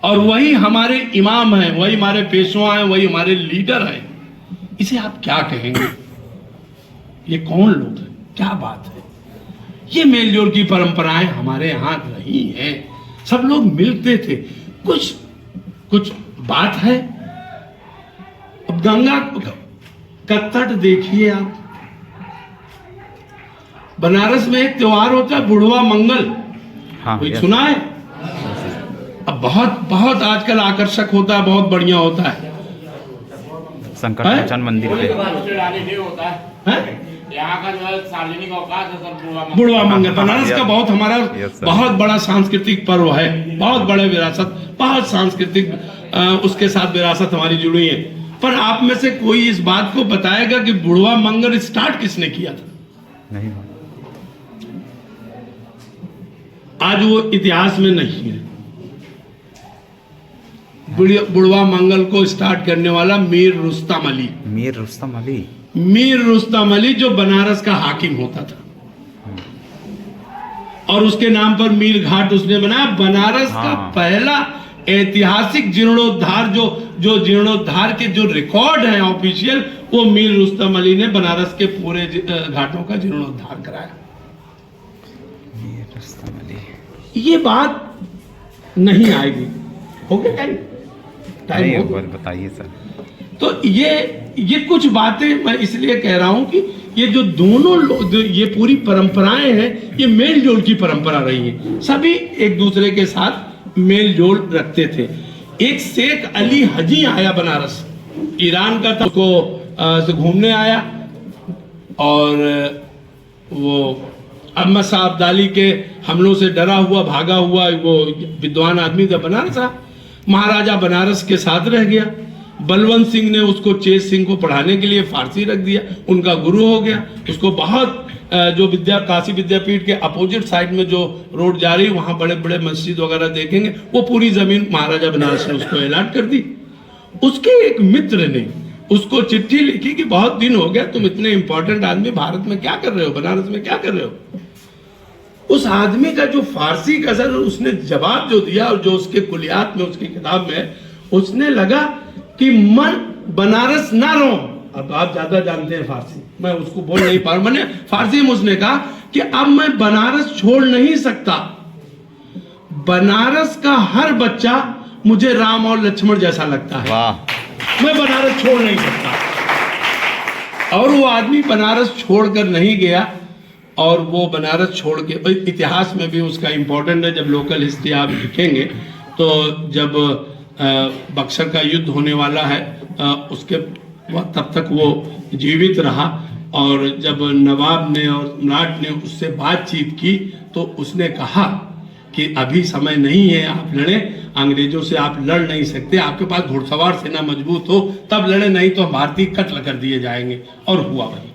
और वही हमारे इमाम हैं, वही हमारे पेशवा हैं, वही हमारे लीडर हैं। इसे आप क्या कहेंगे? ये कौन लोग हैं? क्या बात है? ये मेलजोल की परंपराएं हमारे यहां रही हैं, सब लोग मिलते थे। कुछ बात है। अब गंगा का तट देखिए आप, बनारस में एक त्योहार होता है बुढ़वा मंगल, कोई सुना है? अब बहुत आजकल आकर्षक होता है, बहुत बढ़िया होता है। शंकर मोचन मंदिर पे यहाँ का जो है सार्वजनिक अवकाश है सर, बुढ़वा मंगल बनारस का बहुत हमारा बहुत बड़ा सांस्कृतिक पर्व है, बहुत बड़े विरासत, बहुत सांस्कृतिक उसके साथ विरासत हमारी जुड़ी है। पर आप में से कोई इस बात को बताएगा कि बुढ़वा मंगल स्टार्ट किसने किया था? नहीं, आज वो इतिहास में नहीं है। बुढ़वा मंगल को स्टार्ट करने वाला मीर रुस्तम अली। मीर रुस्तम अली जो बनारस का हाकिम होता था, और उसके नाम पर मीर घाट उसने बनाया। बनारस का पहला ऐतिहासिक जीर्णोद्धार, जो जीर्णोद्धार के जो रिकॉर्ड है ऑफिशियल, वो मीर रुस्तम अली ने बनारस के पूरे घाटों का जीर्णोद्धार कराया। मीर रुस्तम अली। ये बात नहीं आएगी, हो गया टाइम हो, बताइए सर। तो ये कुछ बातें मैं इसलिए कह रहा हूं कि ये जो दोनों लोग, ये पूरी परंपराएं हैं, ये मेल जोल की परंपरा रही है। सभी एक दूसरे के साथ मेल जोल रखते थे। एक शेख अली हजी आया बनारस, ईरान का था, उसको घूमने आया, और वो अहमद शाह अब्दाली के हमलों से डरा हुआ, भागा हुआ, वो विद्वान आदमी था, बनारस था, महाराजा बनारस के साथ रह गया। बलवंत सिंह ने उसको चेत सिंह को पढ़ाने के लिए फारसी रख दिया, उनका गुरु हो गया। उसको बहुत जो काशी विद्यापीठ के अपोजिट साइड में जो रोड जा रही है वहां बड़े बड़े मस्जिद वगैरह देखेंगे, वो पूरी जमीन महाराजा बनारस ने उसको अलॉट कर दी। उसके एक मित्र ने उसको चिट्ठी लिखी कि बहुत दिन हो गया, तुम इतने इंपॉर्टेंट आदमी भारत में क्या कर रहे हो, बनारस में क्या कर रहे हो। उस आदमी का जो फारसी का सर उसने जवाब जो दिया और जो उसके कुलियात में उसकी किताब में उसने लगा कि मन बनारस ना रहो। अब आप ज्यादा जानते हैं फारसी, मैं उसको बोल नहीं पा रहा, मैंने फारसी में उसने कहा कि अब मैं बनारस छोड़ नहीं सकता, बनारस का हर बच्चा मुझे राम और लक्ष्मण जैसा लगता है, मैं बनारस छोड़ नहीं सकता। और वो आदमी बनारस छोड़कर नहीं गया, और वो बनारस छोड़ के, इतिहास में भी उसका इंपॉर्टेंट है, जब लोकल हिस्ट्री आप लिखेंगे तो जब बक्सर का युद्ध होने वाला है उसके तब तक वो जीवित रहा, और जब नवाब ने और सम्राट ने उससे बातचीत की तो उसने कहा कि अभी समय नहीं है आप लड़ें, अंग्रेजों से आप लड़ नहीं सकते, आपके पास घुड़सवार सेना मजबूत हो तब लड़े, नहीं तो भारतीय कत्ल कर दिए जाएंगे। और हुआ वही,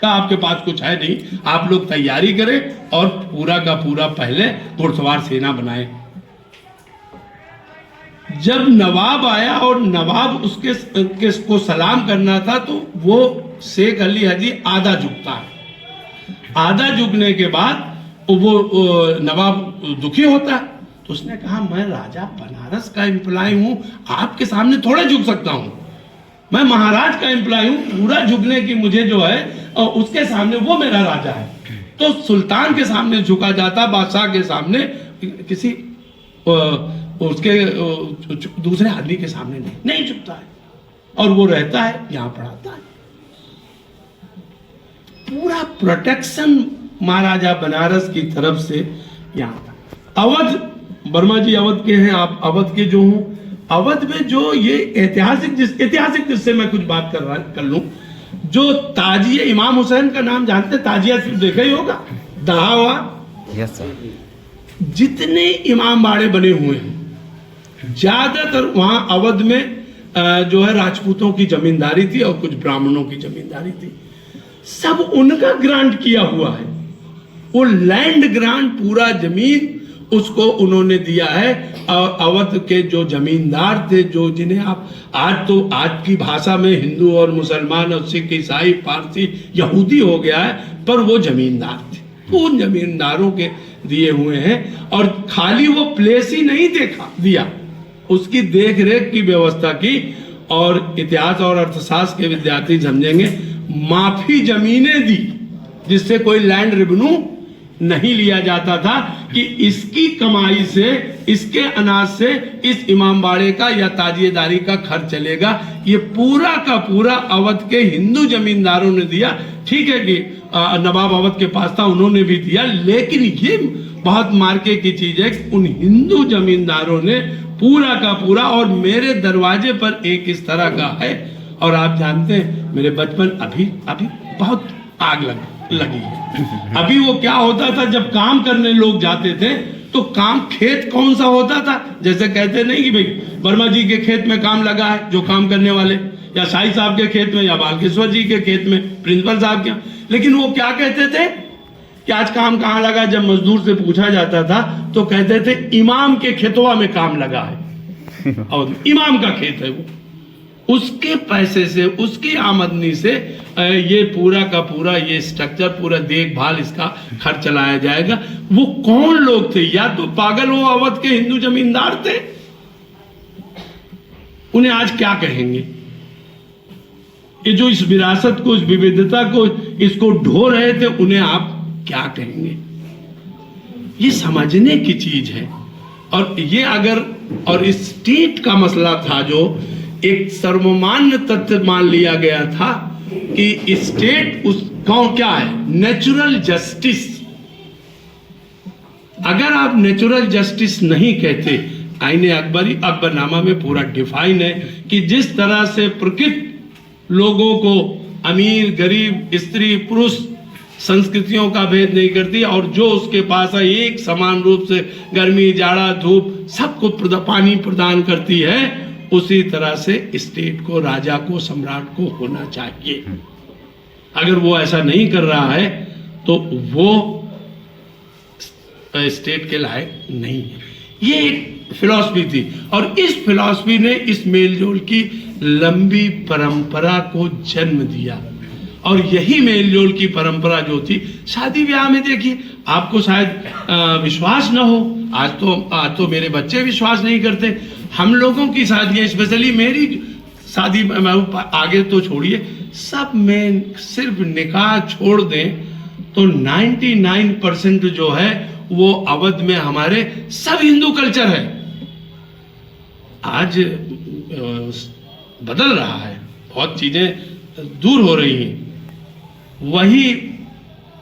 कहा आपके पास कुछ है नहीं, आप लोग तैयारी करें और पूरा का पूरा पहले घुड़सवार सेना बनाएं। जब नवाब आया और नवाब उसके को सलाम करना था तो वो शेख अली हाजी आधा झुकता है, आधा झुकने के बाद वो नवाब दुखी होता है, तो उसने कहा मैं राजा बनारस का एम्प्लॉय हूं, आपके सामने थोड़ा झुक सकता हूं, मैं महाराज का एम्प्लॉय हूं, पूरा झुकने की मुझे जो है उसके सामने, वो मेरा राजा है। तो सुल्तान के सामने झुका जाता, बादशाह के सामने, किसी उसके दूसरे आदमी के सामने नहीं झुकता है, और वो रहता है यहां पढ़ाता है। पूरा प्रोटेक्शन महाराजा बनारस की तरफ से यहाँ। अवध, वर्मा जी अवध के हैं, आप अवध के जो हूं, अवध में जो ये ऐतिहासिक जिससे मैं कुछ बात कर लूं, जो ताजिया इमाम हुसैन का नाम जानते, ताजिया सिर्फ देखा ही होगा, दहा हुआ, यस सर, जितने इमाम बाड़े बने हुए हैं ज्यादातर वहां अवध में जो है राजपूतों की जमींदारी थी और कुछ ब्राह्मणों की जमींदारी थी, सब उनका ग्रांट किया हुआ है, वो लैंड ग्रांट, पूरा जमीन उसको उन्होंने दिया है। और अवध के जो जमींदार थे, जो जिन्हें आप आज की भाषा में हिंदू और मुसलमान और सिख ईसाई पारसी यहूदी हो गया है, पर वो जमींदार थे, उन जमींदारों के दिए हुए हैं। और खाली वो प्लेस ही नहीं दिया, उसकी देख रेख की व्यवस्था की। और इतिहास और अर्थशास्त्र के विद्यार्थी समझेंगे, माफी जमीनें दी जिससे कोई लैंड रेवेन्यू नहीं लिया जाता था, कि इसकी कमाई से, इसके अनाज से इस इमामबाड़े का या ताजिएदारी का खर्च चलेगा। ये पूरा का पूरा अवध के हिंदू जमींदारों ने दिया। ठीक है कि नवाब अवध के पास था, उन्होंने भी दिया, लेकिन ये बहुत मार्के की चीज है, उन हिंदू जमींदारों ने पूरा का पूरा। और मेरे दरवाजे पर एक इस तरह का है, और आप जानते हैं मेरे बचपन अभी बहुत आग लगी है। अभी वो क्या होता था, जब काम करने लोग जाते थे तो काम, खेत कौन सा होता था, जैसे कहते नहीं कि भाई वर्मा जी के खेत में काम लगा है, जो काम करने वाले, या शाही साहब के खेत में, या बालकेश्वर जी के खेत में, प्रिंसिपल साहब के। लेकिन वो क्या कहते थे कि आज काम कहाँ लगा, जब मजदूर से पूछा जाता था तो कहते थे इमाम के खेतवा में काम लगा है, और इमाम का खेत है वो, उसके पैसे से, उसकी आमदनी से ये पूरा का पूरा ये स्ट्रक्चर, पूरा देखभाल, इसका खर्च चलाया जाएगा। वो कौन लोग थे, या तो पागल वो अवध के हिंदू जमींदार थे, उन्हें आज क्या कहेंगे, ये जो इस विरासत को, इस विविधता को, इसको ढो रहे थे, उन्हें आप क्या कहेंगे। ये समझने की चीज है। और ये अगर, और इस स्टेट का मसला था, जो एक सर्वमान्य तथ्य मान लिया गया था कि स्टेट उसका क्या है, नेचुरल जस्टिस। अगर आप नेचुरल जस्टिस नहीं कहते, आईने अकबरनामा में पूरा डिफाइन है कि जिस तरह से प्रकृति लोगों को अमीर गरीब स्त्री पुरुष संस्कृतियों का भेद नहीं करती, और जो उसके पास है एक समान रूप से गर्मी जाड़ा धूप सबको पानी प्रदान करती है, उसी तरह से स्टेट को, राजा को, सम्राट को होना चाहिए। अगर वो ऐसा नहीं कर रहा है तो वो स्टेट के लायक नहीं है। ये एक फिलॉसफी थी और इस फिलॉसफी ने इस मेलजोल की लंबी परंपरा को जन्म दिया। और यही मेलजोल की परंपरा जो थी, शादी ब्याह में देखिए, आपको शायद विश्वास न हो, आज तो मेरे बच्चे विश्वास नहीं करते। हम लोगों की शादियां, स्पेशली मेरी शादी, आगे तो छोड़िए, सब में सिर्फ निकाह छोड़ दें तो 99% जो है वो अवध में हमारे सब हिंदू कल्चर है। आज बदल रहा है, बहुत चीजें दूर हो रही हैं। वही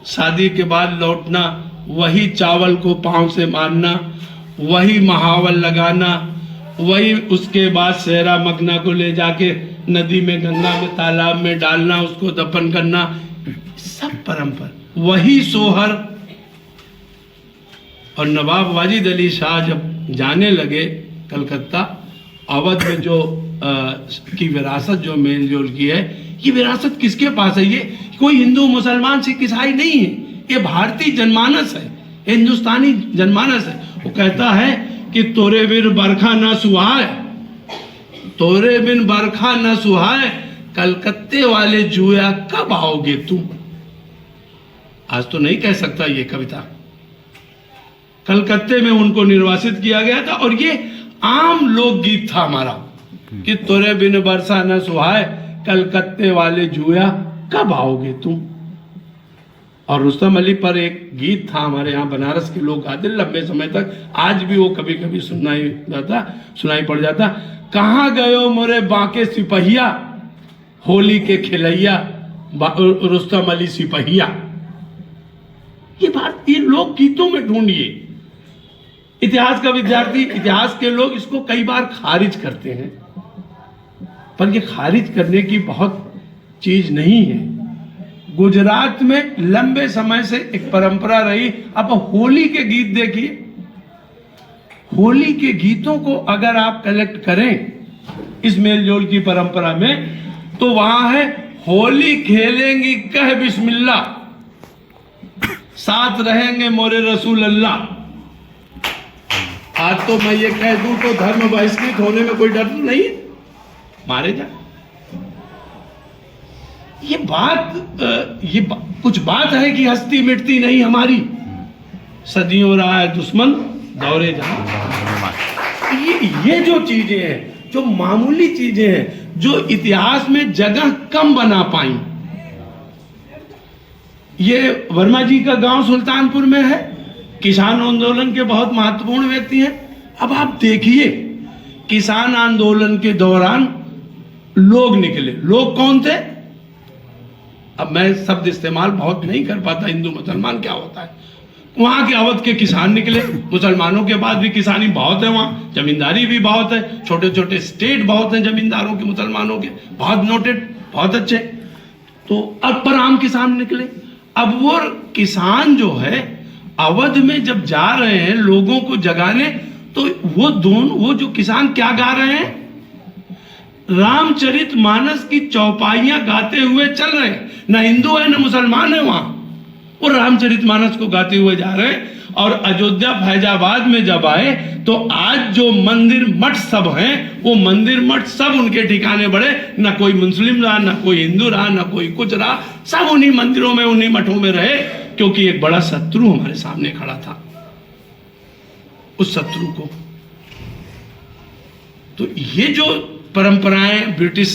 शादी के बाद लौटना, वही चावल को पांव से मारना, वही महावल लगाना, वही उसके बाद सेहरा मगना को ले जाके नदी में, गंगा में, तालाब में डालना, उसको दफन करना, सब परंपरा, वही सोहर। और नवाब वाजिद अली शाह जब जाने लगे कलकत्ता, अवध में जो की विरासत जो मेलजोल की है, ये विरासत किसके पास है? ये कोई हिंदू, मुसलमान, सिख, ईसाई नहीं है, ये भारतीय जनमानस है, हिंदुस्तानी जनमानस है। वो कहता है कि तोरे बिन बरखा ना सुहाए, तोरे बिन बरखा ना सुहाए, कलकत्ते वाले जुआ कब आओगे तुम। आज तो नहीं कह सकता ये कविता। कलकत्ते में उनको निर्वासित किया गया था और ये आम लोकगीत था हमारा कि तोरे बिन बरसा न सुहाए, कलकत्ते वाले जुआ कब आओगे तुम। और रुस्तम अली पर एक गीत था हमारे यहाँ, बनारस के लोग गाते लंबे समय तक, आज भी वो कभी कभी सुनाई पड़ जाता। कहाँ गयो मोरे बांके सिपहिया, होली के खिलैया, रुस्तम अली सिपहिया। ये बात ये लोक गीतों में ढूंढिए। इतिहास का विद्यार्थी, इतिहास के लोग इसको कई बार खारिज करते हैं, पर ये खारिज करने की बहुत चीज नहीं है। गुजरात में लंबे समय से एक परंपरा रही। अब होली के गीत देखिए, होली के गीतों को अगर आप कलेक्ट करें इस मेलजोल की परंपरा में, तो वहां है होली खेलेंगी कह बिस्मिल्लाह, साथ रहेंगे मोरे रसूल अल्लाह। आज तो मैं ये कह दूं तो धर्म बहिष्कृत होने में कोई डर तो नहीं है, मारे जा। कुछ बात है कि हस्ती मिटती नहीं हमारी, सदियों रहा है दुश्मन दौरे जहां। ये जो चीजें हैं, जो मामूली चीजें हैं, जो इतिहास में जगह कम बना पाई। ये वर्मा जी का गांव सुल्तानपुर में है, किसान आंदोलन के बहुत महत्वपूर्ण व्यक्ति हैं। अब आप देखिए, किसान आंदोलन के दौरान लोग निकले। लोग कौन थे? अब मैं शब्द इस्तेमाल बहुत नहीं कर पाता, हिंदू मुसलमान क्या होता है। वहां के अवध के किसान निकले। मुसलमानों के बाद भी किसानी बहुत है, वहां जमींदारी भी बहुत है, छोटे छोटे स्टेट बहुत हैं जमींदारों के, मुसलमानों के, बहुत नोटेड, बहुत अच्छे। तो अब पर आम किसान निकले। अब वो किसान जो है अवध में जब जा रहे हैं लोगों को जगाने, तो वो जो किसान क्या गा रहे हैं? रामचरितमानस की चौपाइयां गाते हुए चल रहे हैं। ना हिंदू है ना मुसलमान है वहां, वो रामचरितमानस को गाते हुए जा रहे हैं। और अयोध्या फैजाबाद में जब आए तो आज जो मंदिर मठ सब हैं, वो मंदिर मठ सब उनके ठिकाने बढ़े। ना कोई मुस्लिम रहा, ना कोई हिंदू रहा, ना कोई कुछ रहा, सब उन्हीं मंदिरों में, उन्हीं मठों में रहे, क्योंकि एक बड़ा शत्रु हमारे सामने खड़ा था। उस शत्रु को तो ये जो परंपराएं ब्रिटिश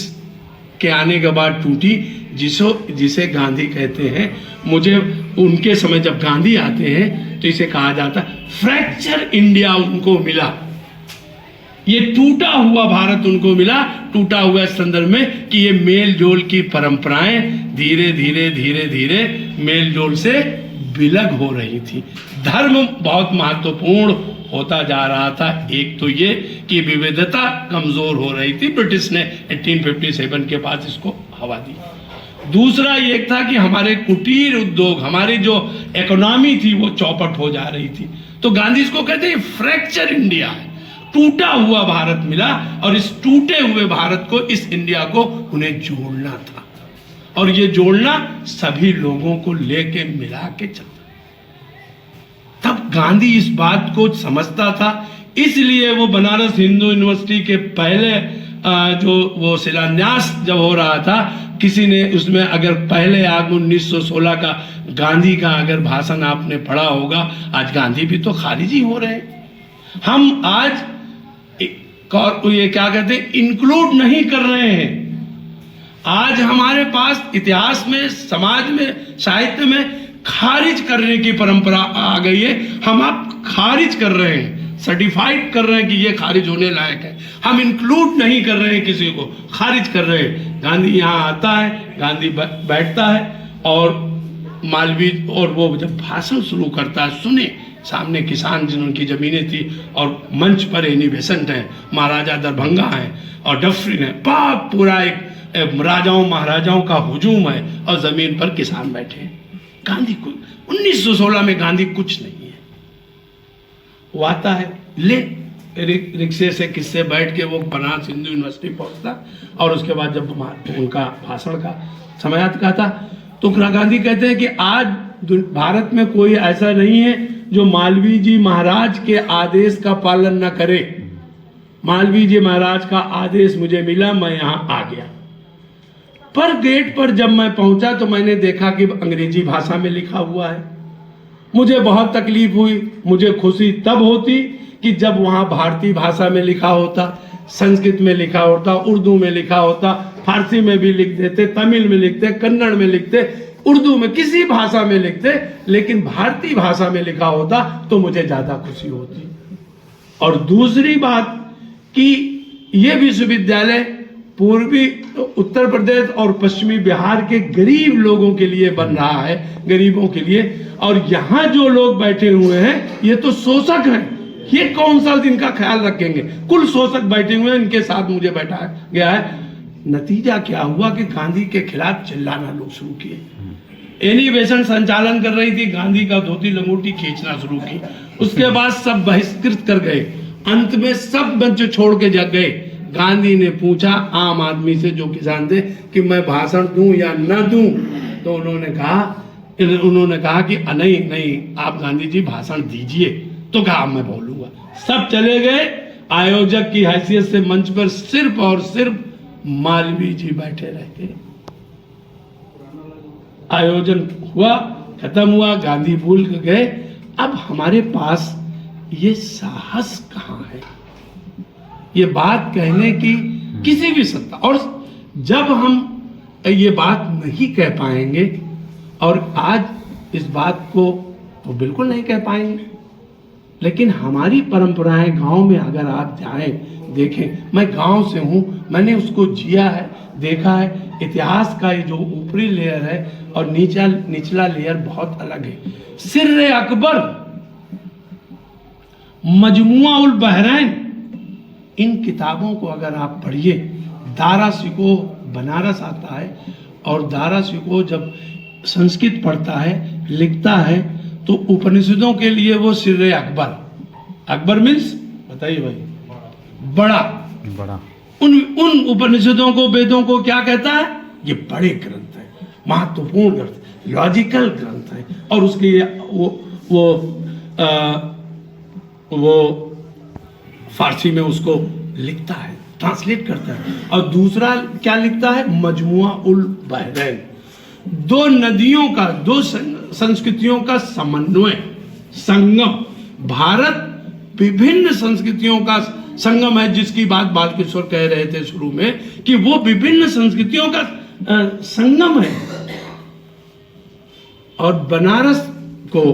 के आने के बाद टूटी, जिसे गांधी कहते हैं। मुझे उनके समय जब गांधी आते हैं तो इसे कहा जाता फ्रैक्चर इंडिया उनको मिला। ये टूटा हुआ भारत उनको मिला, टूटा हुआ इस संदर्भ में कि ये मेल जोल की परंपराएं धीरे धीरे धीरे धीरे मेल जोल से विलग हो रही थी। धर्म बहुत महत्वपूर्ण होता जा रहा था। एक तो ये कि विविधता कमजोर हो रही थी, ब्रिटिश ने 1857 के बाद इसको हवा दी। दूसरा ये था कि हमारे कुटीर उद्योग, हमारी जो इकोनॉमी थी वो चौपट हो जा रही थी। तो गांधी इसको कहते हैं फ्रैक्चर इंडिया है। टूटा हुआ भारत मिला और इस टूटे हुए भारत को, इस इंडिया को उन्हें जोड़ना था और ये जोड़ना सभी लोगों को लेके मिला के चलना। तब गांधी इस बात को समझता था, इसलिए वो बनारस हिंदू यूनिवर्सिटी के पहले जो वो शिलान्यास जब हो रहा था, किसी ने उसमें अगर पहले आग 1916 का गांधी का अगर भाषण आपने पढ़ा होगा, आज गांधी भी तो खारिज ही हो रहे हैं। हम आज ये क्या कहते हैं, इंक्लूड नहीं कर रहे हैं। आज हमारे पास इतिहास में, समाज में, साहित्य में खारिज करने की परंपरा आ गई है। हम आप खारिज कर रहे हैं, सर्टिफाइड कर रहे हैं कि ये खारिज होने लायक है। हम इंक्लूड नहीं कर रहे हैं, किसी को खारिज कर रहे हैं। गांधी यहाँ आता है, गांधी बैठता है और मालवीय और वो जब भाषण शुरू करता है, सुने सामने किसान जिनकी जमीनें थी और मंच पर एनी बेसेंट है, महाराजा दरभंगा है और डफरिन है, पूरा एक राजाओं महाराजाओं का हुजूम है और जमीन पर किसान बैठे हैं। गांधी को 1916 में गांधी कुछ नहीं है। वो आता है, ले रिक्शे से किससे बैठ के वो बनारस हिंदू यूनिवर्सिटी पहुंचता और उसके बाद जब उनका भाषण का समय आता था तो गांधी कहते हैं कि आज भारत में कोई ऐसा नहीं है जो मालवीय जी महाराज के आदेश का पालन न करे। मालवीय जी महाराज का आदेश मुझे मिला, मैं यहां आ गया। पर गेट पर जब मैं पहुंचा तो मैंने देखा कि अंग्रेजी भाषा में लिखा हुआ है। मुझे बहुत तकलीफ हुई। मुझे खुशी तब होती कि जब वहां भारतीय भाषा में लिखा होता, संस्कृत में लिखा होता, उर्दू में लिखा होता, फारसी में भी लिख देते, तमिल में लिखते, कन्नड़ में लिखते, उर्दू में, किसी भाषा में लिखते, लेकिन भारतीय भाषा में लिखा होता तो मुझे ज्यादा खुशी होती। और दूसरी बात कि यह विश्वविद्यालय पूर्वी उत्तर प्रदेश और पश्चिमी बिहार के गरीब लोगों के लिए बन रहा है, गरीबों के लिए। और यहाँ जो लोग बैठे हुए हैं ये तो शोषक हैं, ये कौन सा इनका ख्याल रखेंगे? कुल शोषक बैठे हुए हैं, इनके साथ मुझे बैठाया गया है। नतीजा क्या हुआ कि गांधी के खिलाफ चिल्लाना लोग शुरू किए। एनी बेसेंट संचालन कर रही थी, गांधी का धोती लंगोटी खींचना शुरू की। उसके बाद सब बहिष्कृत कर गए। अंत में सब मंच छोड़ के जग गए। गांधी ने पूछा आम आदमी से, जो किसान थे, कि मैं भाषण दूं या न दूं? तो उन्होंने कहा कि नहीं, आप गांधी जी भाषण दीजिए। तो कहा मैं बोलूंगा। सब चले गए। आयोजक की हैसियत से मंच पर सिर्फ और सिर्फ मालवीय जी बैठे रहते। आयोजन हुआ, खत्म हुआ, गांधी भूल गए। अब हमारे पास ये साहस कहां है ये बात कहने की, किसी भी सत्ता? और जब हम ये बात नहीं कह पाएंगे, और आज इस बात को तो बिल्कुल नहीं कह पाएंगे, लेकिन हमारी परंपराएं, गांव में अगर आप जाएं, देखें, मैं गांव से हूं, मैंने उसको जिया है, देखा है। इतिहास का ये जो ऊपरी लेयर है और निचला लेयर बहुत अलग है। सिर्रे अकबर, मजमुआ उल बहरैन, इन किताबों को अगर आप पढ़िए। दारा शिकोह बनारस आता है और दारा शिकोह जब संस्कृत पढ़ता है, लिखता है, तो उपनिषदों के लिए वो सिर्रे अकबर, अकबर मीन्स बताइए भाई, बड़ा। उन उपनिषदों को, वेदों को क्या कहता है? ये बड़े ग्रंथ है, महत्वपूर्ण ग्रंथ, लॉजिकल ग्रंथ है। और उसके वो फारसी में उसको लिखता है, ट्रांसलेट करता है। और दूसरा क्या लिखता है? मजमुआ उल बहरैन, दो नदियों का, दो संस्कृतियों का समन्वय, संगम। भारत विभिन्न संस्कृतियों का संगम है, जिसकी बात बालकिशोर कह रहे थे शुरू में, कि वो विभिन्न संस्कृतियों का संगम है। और बनारस को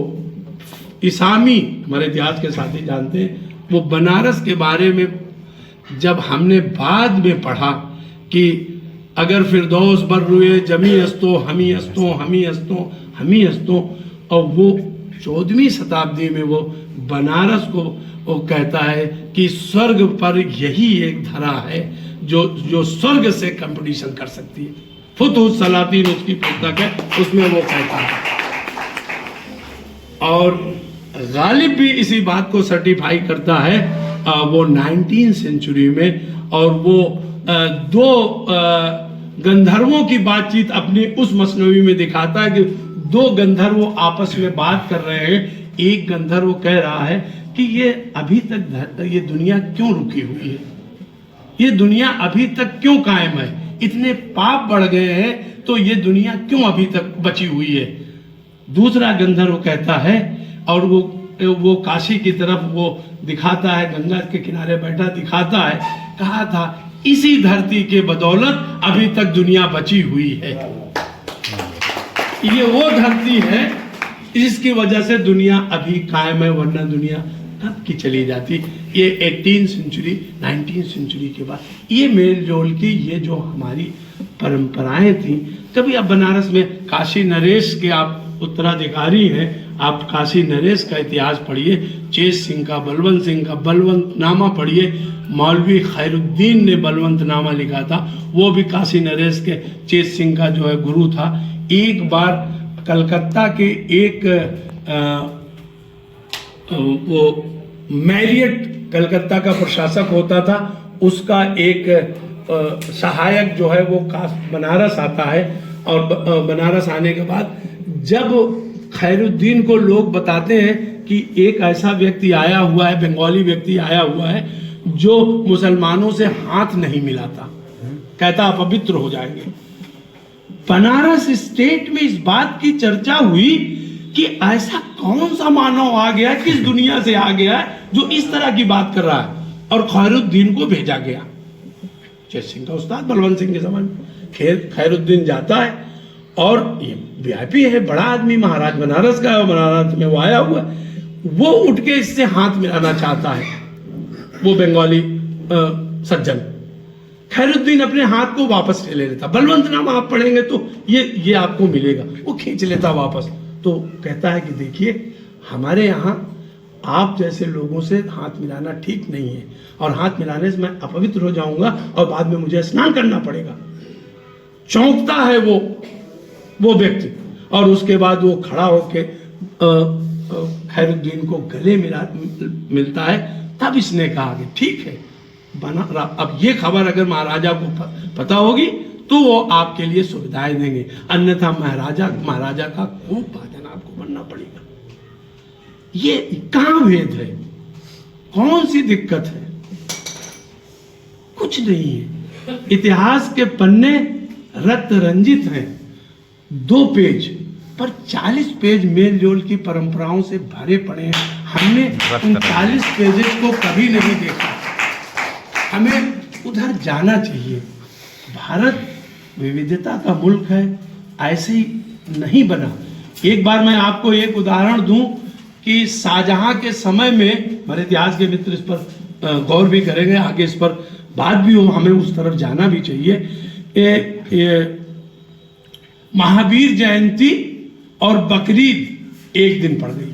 इसामी, हमारे इतिहास के साथी जानते हैं, वो बनारस के बारे में जब हमने बाद में पढ़ा कि अगर फिरदौस बर रुए जमी अस्तो हमी अस्तो हमी अस्तो हमी अस्तो, और वो 14वीं शताब्दी में वो बनारस को वो कहता है कि स्वर्ग पर यही एक धरा है जो स्वर्ग से कंपटीशन कर सकती है। फुतुह सलातीन उसकी पुस्तक है, उसमें वो कहता है। और गालिब भी इसी बात को सर्टिफाई करता है वो 19वीं सेंचुरी में, और वो दो गंधर्वों की बातचीत अपनी उस मसनवी में दिखाता है कि दो गंधर्व आपस में बात कर रहे हैं। एक गंधर्व कह रहा है कि ये अभी तक ये दुनिया क्यों रुकी हुई है, ये दुनिया अभी तक क्यों कायम है, इतने पाप बढ़ गए हैं तो ये दुनिया क्यों अभी तक बची हुई है। दूसरा गंधर्व कहता है, और वो काशी की तरफ वो दिखाता है, गंगा के किनारे बैठा दिखाता है, कहा था इसी धरती के बदौलत अभी तक दुनिया बची हुई है। ये वो धरती है जिसकी वजह से दुनिया अभी कायम है, वरना दुनिया कब की चली जाती। ये 18वीं सेंचुरी 19वीं सेंचुरी के बाद ये मेल जोल की ये जो हमारी परंपराएं थी। कभी आप बनारस में काशी नरेश के आप उत्तराधिकारी हैं, आप काशी नरेश का इतिहास पढ़िए, चेत सिंह का, बलवंत सिंह का बलवंत नामा पढ़िए, मौलवी खैरुद्दीन ने बलवंत नामा लिखा था, वो भी काशी नरेश के चेत सिंह का जो है गुरु था। एक बार कलकत्ता के एक वो मैरियट कलकत्ता का प्रशासक होता था, उसका एक सहायक जो है वो बनारस आता है, और बनारस आने के बाद जब खैरुद्दीन को लोग बताते हैं कि एक ऐसा व्यक्ति आया हुआ है, बंगाली व्यक्ति आया हुआ है जो मुसलमानों से हाथ नहीं मिलाता, कहता अपवित्र हो जाएंगे। बनारस स्टेट में इस बात की चर्चा हुई कि ऐसा कौन सा मानव आ गया, किस दुनिया से आ गया जो इस तरह की बात कर रहा है, और खैरुद्दीन को भेजा गया। चेत सिंह का उस्ताद बलवंत सिंह के समय खैरुद्दीन जाता है, और ये वीआईपी है, बड़ा आदमी, महाराज बनारस का है, बनारस में वो आया हुआ है, वो उठ के इससे हाथ मिलाना चाहता है, वो बंगाली सज्जन। खैरुद्दीन अपने हाथ को वापस ले लेता, बलवंत नामा आप पढ़ेंगे तो ये आपको मिलेगा, वो खींच लेता वापस। तो कहता है कि देखिए हमारे यहाँ आप जैसे लोगों से हाथ मिलाना ठीक नहीं है, और हाथ मिलाने से मैं अपवित्र हो जाऊंगा और बाद में मुझे स्नान करना पड़ेगा। चौंकता है वो व्यक्ति, और उसके बाद वो खड़ा होके खैरुद्दीन को गले मिलता है। तब इसने कहा कि ठीक है, अब ये खबर अगर महाराजा को पता होगी तो वो आपके लिए सुविधाएं देंगे, अन्यथा महाराजा का खूब भाजन आपको बनना पड़ेगा। ये कहाँ भेद है, कौन सी दिक्कत है? कुछ नहीं है। इतिहास के पन्ने रक्त रंजित हैं, 2 पेज पर 40 पेज मेल जोल की परंपराओं से भरे पड़े हैं। हमने उन 40 पेजेस को कभी नहीं देखा, हमें उधर जाना चाहिए। भारत विविधता का मुल्क है, ऐसे ही नहीं बना। एक बार मैं आपको एक उदाहरण दूं कि शाहजहां के समय में, हमारे इतिहास के मित्र इस पर गौर भी करेंगे, आगे इस पर बात भी हो, हमें उस तरफ जाना भी चाहिए। महावीर जयंती और बकरीद एक दिन पड़ गई।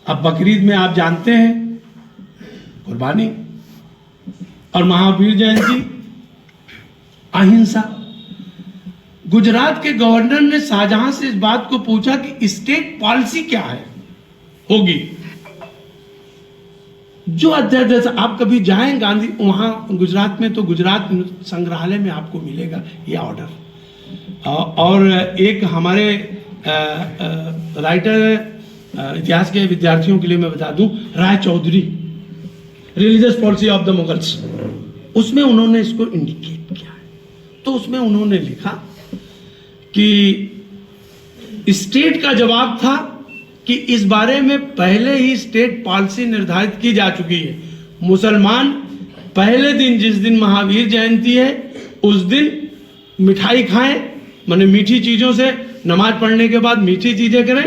अब बकरीद में आप जानते हैं कुर्बानी, और महावीर जयंती अहिंसा। गुजरात के गवर्नर ने शाहजहां से इस बात को पूछा कि स्टेट पॉलिसी क्या है होगी। जो अध्यक्ष आप कभी जाएं गांधी वहां गुजरात में, तो गुजरात संग्रहालय में आपको मिलेगा ये ऑर्डर। और एक हमारे राइटर इतिहास के विद्यार्थियों के लिए मैं बता दूं, Rai Chaudhuri, religious policy of the Mughals, उसमें उन्होंने इसको इंडिकेट किया है। तो उसमें उन्होंने लिखा कि स्टेट का जवाब था कि इस बारे में पहले ही स्टेट पॉलिसी निर्धारित की जा चुकी है। मुसलमान पहले दिन, जिस दिन महावीर जयंती है, उस दिन मिठाई खाएं, माने मीठी चीजों से, नमाज पढ़ने के बाद मीठी चीजें करें,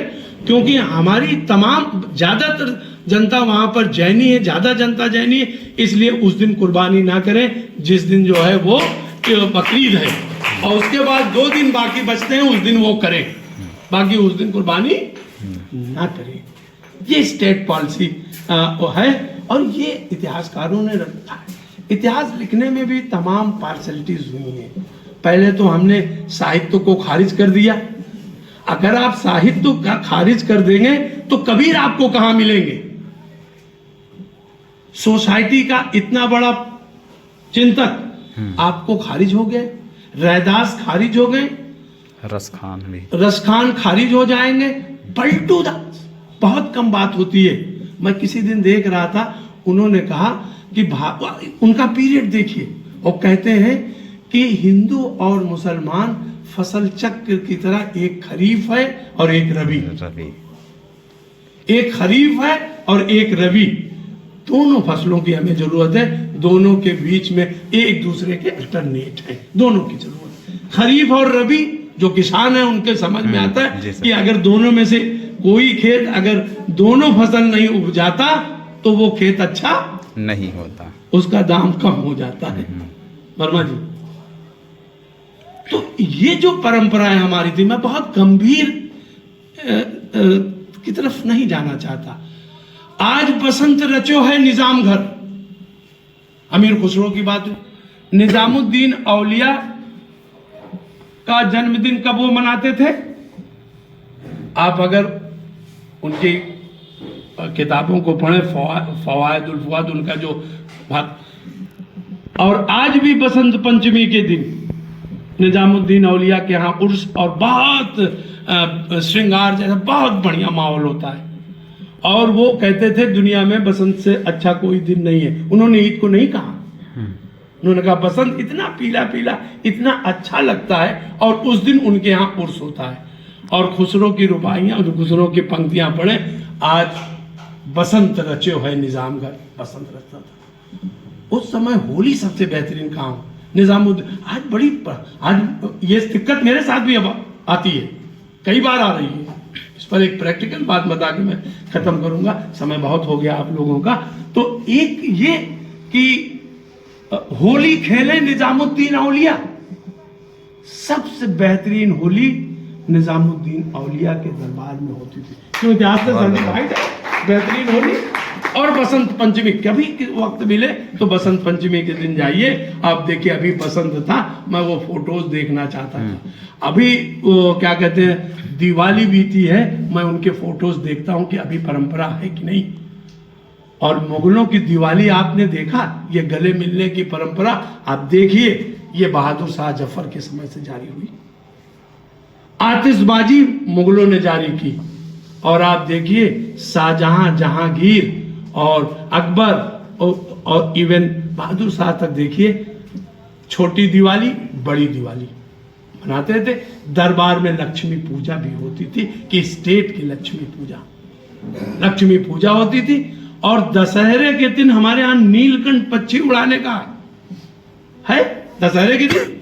क्योंकि हमारी तमाम ज्यादातर जनता वहां पर जैनी है, ज्यादा जनता जैनी है, इसलिए उस दिन कुर्बानी ना करें, जिस दिन जो है वो बकरीद है। और उसके बाद 2 दिन बाकी बचते हैं, उस दिन वो करें, बाकी उस दिन कुर्बानी ना करें। ये स्टेट पॉलिसी है, और ये इतिहासकारों ने रखा है। इतिहास लिखने में भी तमाम पार्शलिटीज हुई हैं। पहले तो हमने साहित्य को खारिज कर दिया। अगर आप साहित्य का खारिज कर देंगे तो कबीर आपको कहां मिलेंगे? सोसाइटी का इतना बड़ा चिंतक आपको खारिज हो गए, रैदास खारिज हो गए, रसखान खारिज हो जाएंगे, पलटू दास। बहुत कम बात होती है। मैं किसी दिन देख रहा था, उन्होंने कहा कि उनका पीरियड देखिए, और कहते हैं कि हिंदू और मुसलमान फसल चक्र की तरह एक खरीफ है और एक रबी, एक खरीफ है और एक रबी, दोनों फसलों की हमें जरूरत है, दोनों के बीच में एक दूसरे के अल्टरनेट है, दोनों की जरूरत है। खरीफ और रबी जो किसान है उनके समझ में आता है कि अगर दोनों में से कोई खेत अगर दोनों फसल नहीं उपजाता तो वो खेत अच्छा नहीं होता, उसका दाम कम हो जाता है। वर्मा जी, तो ये जो परंपराएं हमारी थी, मैं बहुत गंभीर की तरफ नहीं जाना चाहता। आज बसंत रचो है निजाम घर, अमीर खुसरो की बात है। निजामुद्दीन औलिया का जन्मदिन कब वो मनाते थे? आप अगर उनकी किताबों को पढ़ें, फवायदुल फवाद उनका जो भाग, और आज भी बसंत पंचमी के दिन निजामुद्दीन औलिया के यहाँ उर्स और बहुत श्रृंगार जैसा बहुत बढ़िया माहौल होता है। और वो कहते थे दुनिया में बसंत से अच्छा कोई दिन नहीं है। उन्होंने ईद को नहीं कहा, उन्होंने कहा बसंत इतना पीला पीला इतना अच्छा लगता है, और उस दिन उनके यहाँ उर्स होता है। और खुसरो की रुबाइयाँ और खुसरो की पंक्तियां पढ़े, आज बसंत रचे है निजाम घर, बसंत रचता था। उस समय होली सबसे बेहतरीन काम। निजामुद्दीन आज ये दिक्कत मेरे साथ भी अब आती है, कई बार आ रही है। इस पर एक प्रैक्टिकल बात बता के मैं खत्म करूंगा, समय बहुत हो गया आप लोगों का। तो एक ये कि होली खेले निजामुद्दीन औलिया, सबसे बेहतरीन होली निजामुद्दीन औलिया के दरबार में होती थी। क्यों? इतिहास से सर्टिफाइड है बेहतरीन होली। और बसंत पंचमी कभी वक्त मिले तो बसंत पंचमी के दिन जाइए, आप देखिए अभी बसंत था, मैं वो फोटोज देखना चाहता था। अभी वो क्या कहते हैं दिवाली बीती है, मैं उनके फोटोज देखता हूं कि अभी परंपरा है कि नहीं। और मुगलों की दिवाली आपने देखा, ये गले मिलने की परंपरा आप देखिए, ये बहादुर शाह जफर के समय से जारी हुई। आतिशबाजी मुगलों ने जारी की, और आप देखिए शाहजहां, जहांगीर और अकबर और इवन बहादुर शाह तक देखिए, छोटी दिवाली बड़ी दिवाली मनाते थे। दरबार में लक्ष्मी पूजा भी होती थी कि स्टेट की लक्ष्मी पूजा होती थी। और दशहरे के दिन हमारे यहां नीलकंठ पक्षी उड़ाने का है। दशहरे के दिन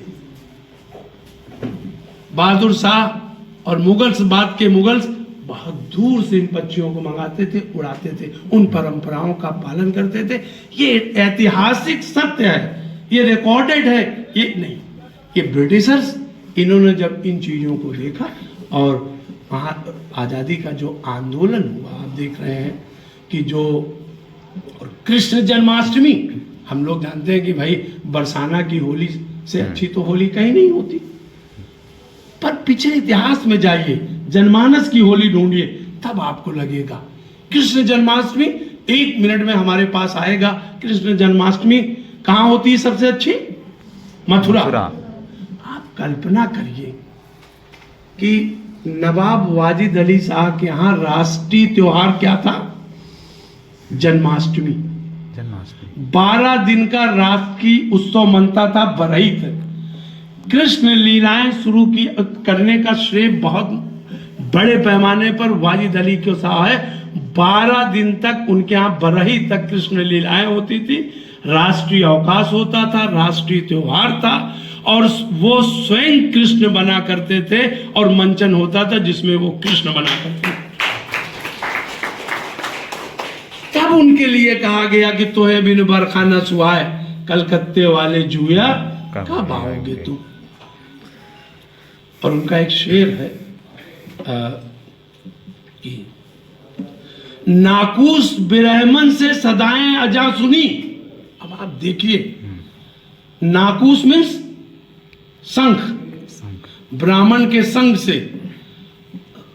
बहादुर शाह और मुगल्स, बाद के मुगल्स बहुत दूर से इन पक्षियों को मंगाते थे, उड़ाते थे, उन परंपराओं का पालन करते थे। ये ऐतिहासिक सत्य है, ये रिकॉर्डेड है, ये नहीं। ये ब्रिटिशर्स, इन्होंने जब इन चीजों को देखा और आजादी का जो आंदोलन हुआ, आप देख रहे हैं कि जो और कृष्ण जन्माष्टमी, हम लोग जानते हैं कि भाई बरसाना की होली से अच्छी तो होली कहीं नहीं होती, पर पिछले इतिहास में जाइए, जनमानस की होली ढूंढिए, तब आपको लगेगा कृष्ण जन्माष्टमी 1 मिनट में हमारे पास आएगा। कृष्ण जन्माष्टमी कहाँ होती है सबसे अच्छी? मथुरा। आप कल्पना करिए कि नवाब वाजिद अली शाह के यहाँ राष्ट्रीय त्योहार क्या था? जन्माष्टमी। 12 दिन का राष्ट्रीय उत्सव मनता था बरहित। कृष्ण लीलाएं शुरू की करने का श्रेय बहुत बड़े पैमाने पर वाजिद अली को शाह है। 12 दिन तक उनके यहाँ बरही तक कृष्ण लीलाएं होती थी, राष्ट्रीय अवकाश होता था, राष्ट्रीय त्योहार था, और वो स्वयं कृष्ण बना करते थे और मंचन होता था जिसमें वो कृष्ण बना करते थे। तब उनके लिए कहा गया कि तोहे बिन बरखा न सुहाए, कलकत्ते वाले जुया कब आओगे तुम। और उनका एक शेर है कि नाकूस बिरहमन से सदाएं अजा सुनी। अब आप देखिए, नाकूस मीन्स शंख, ब्राह्मण के शंख से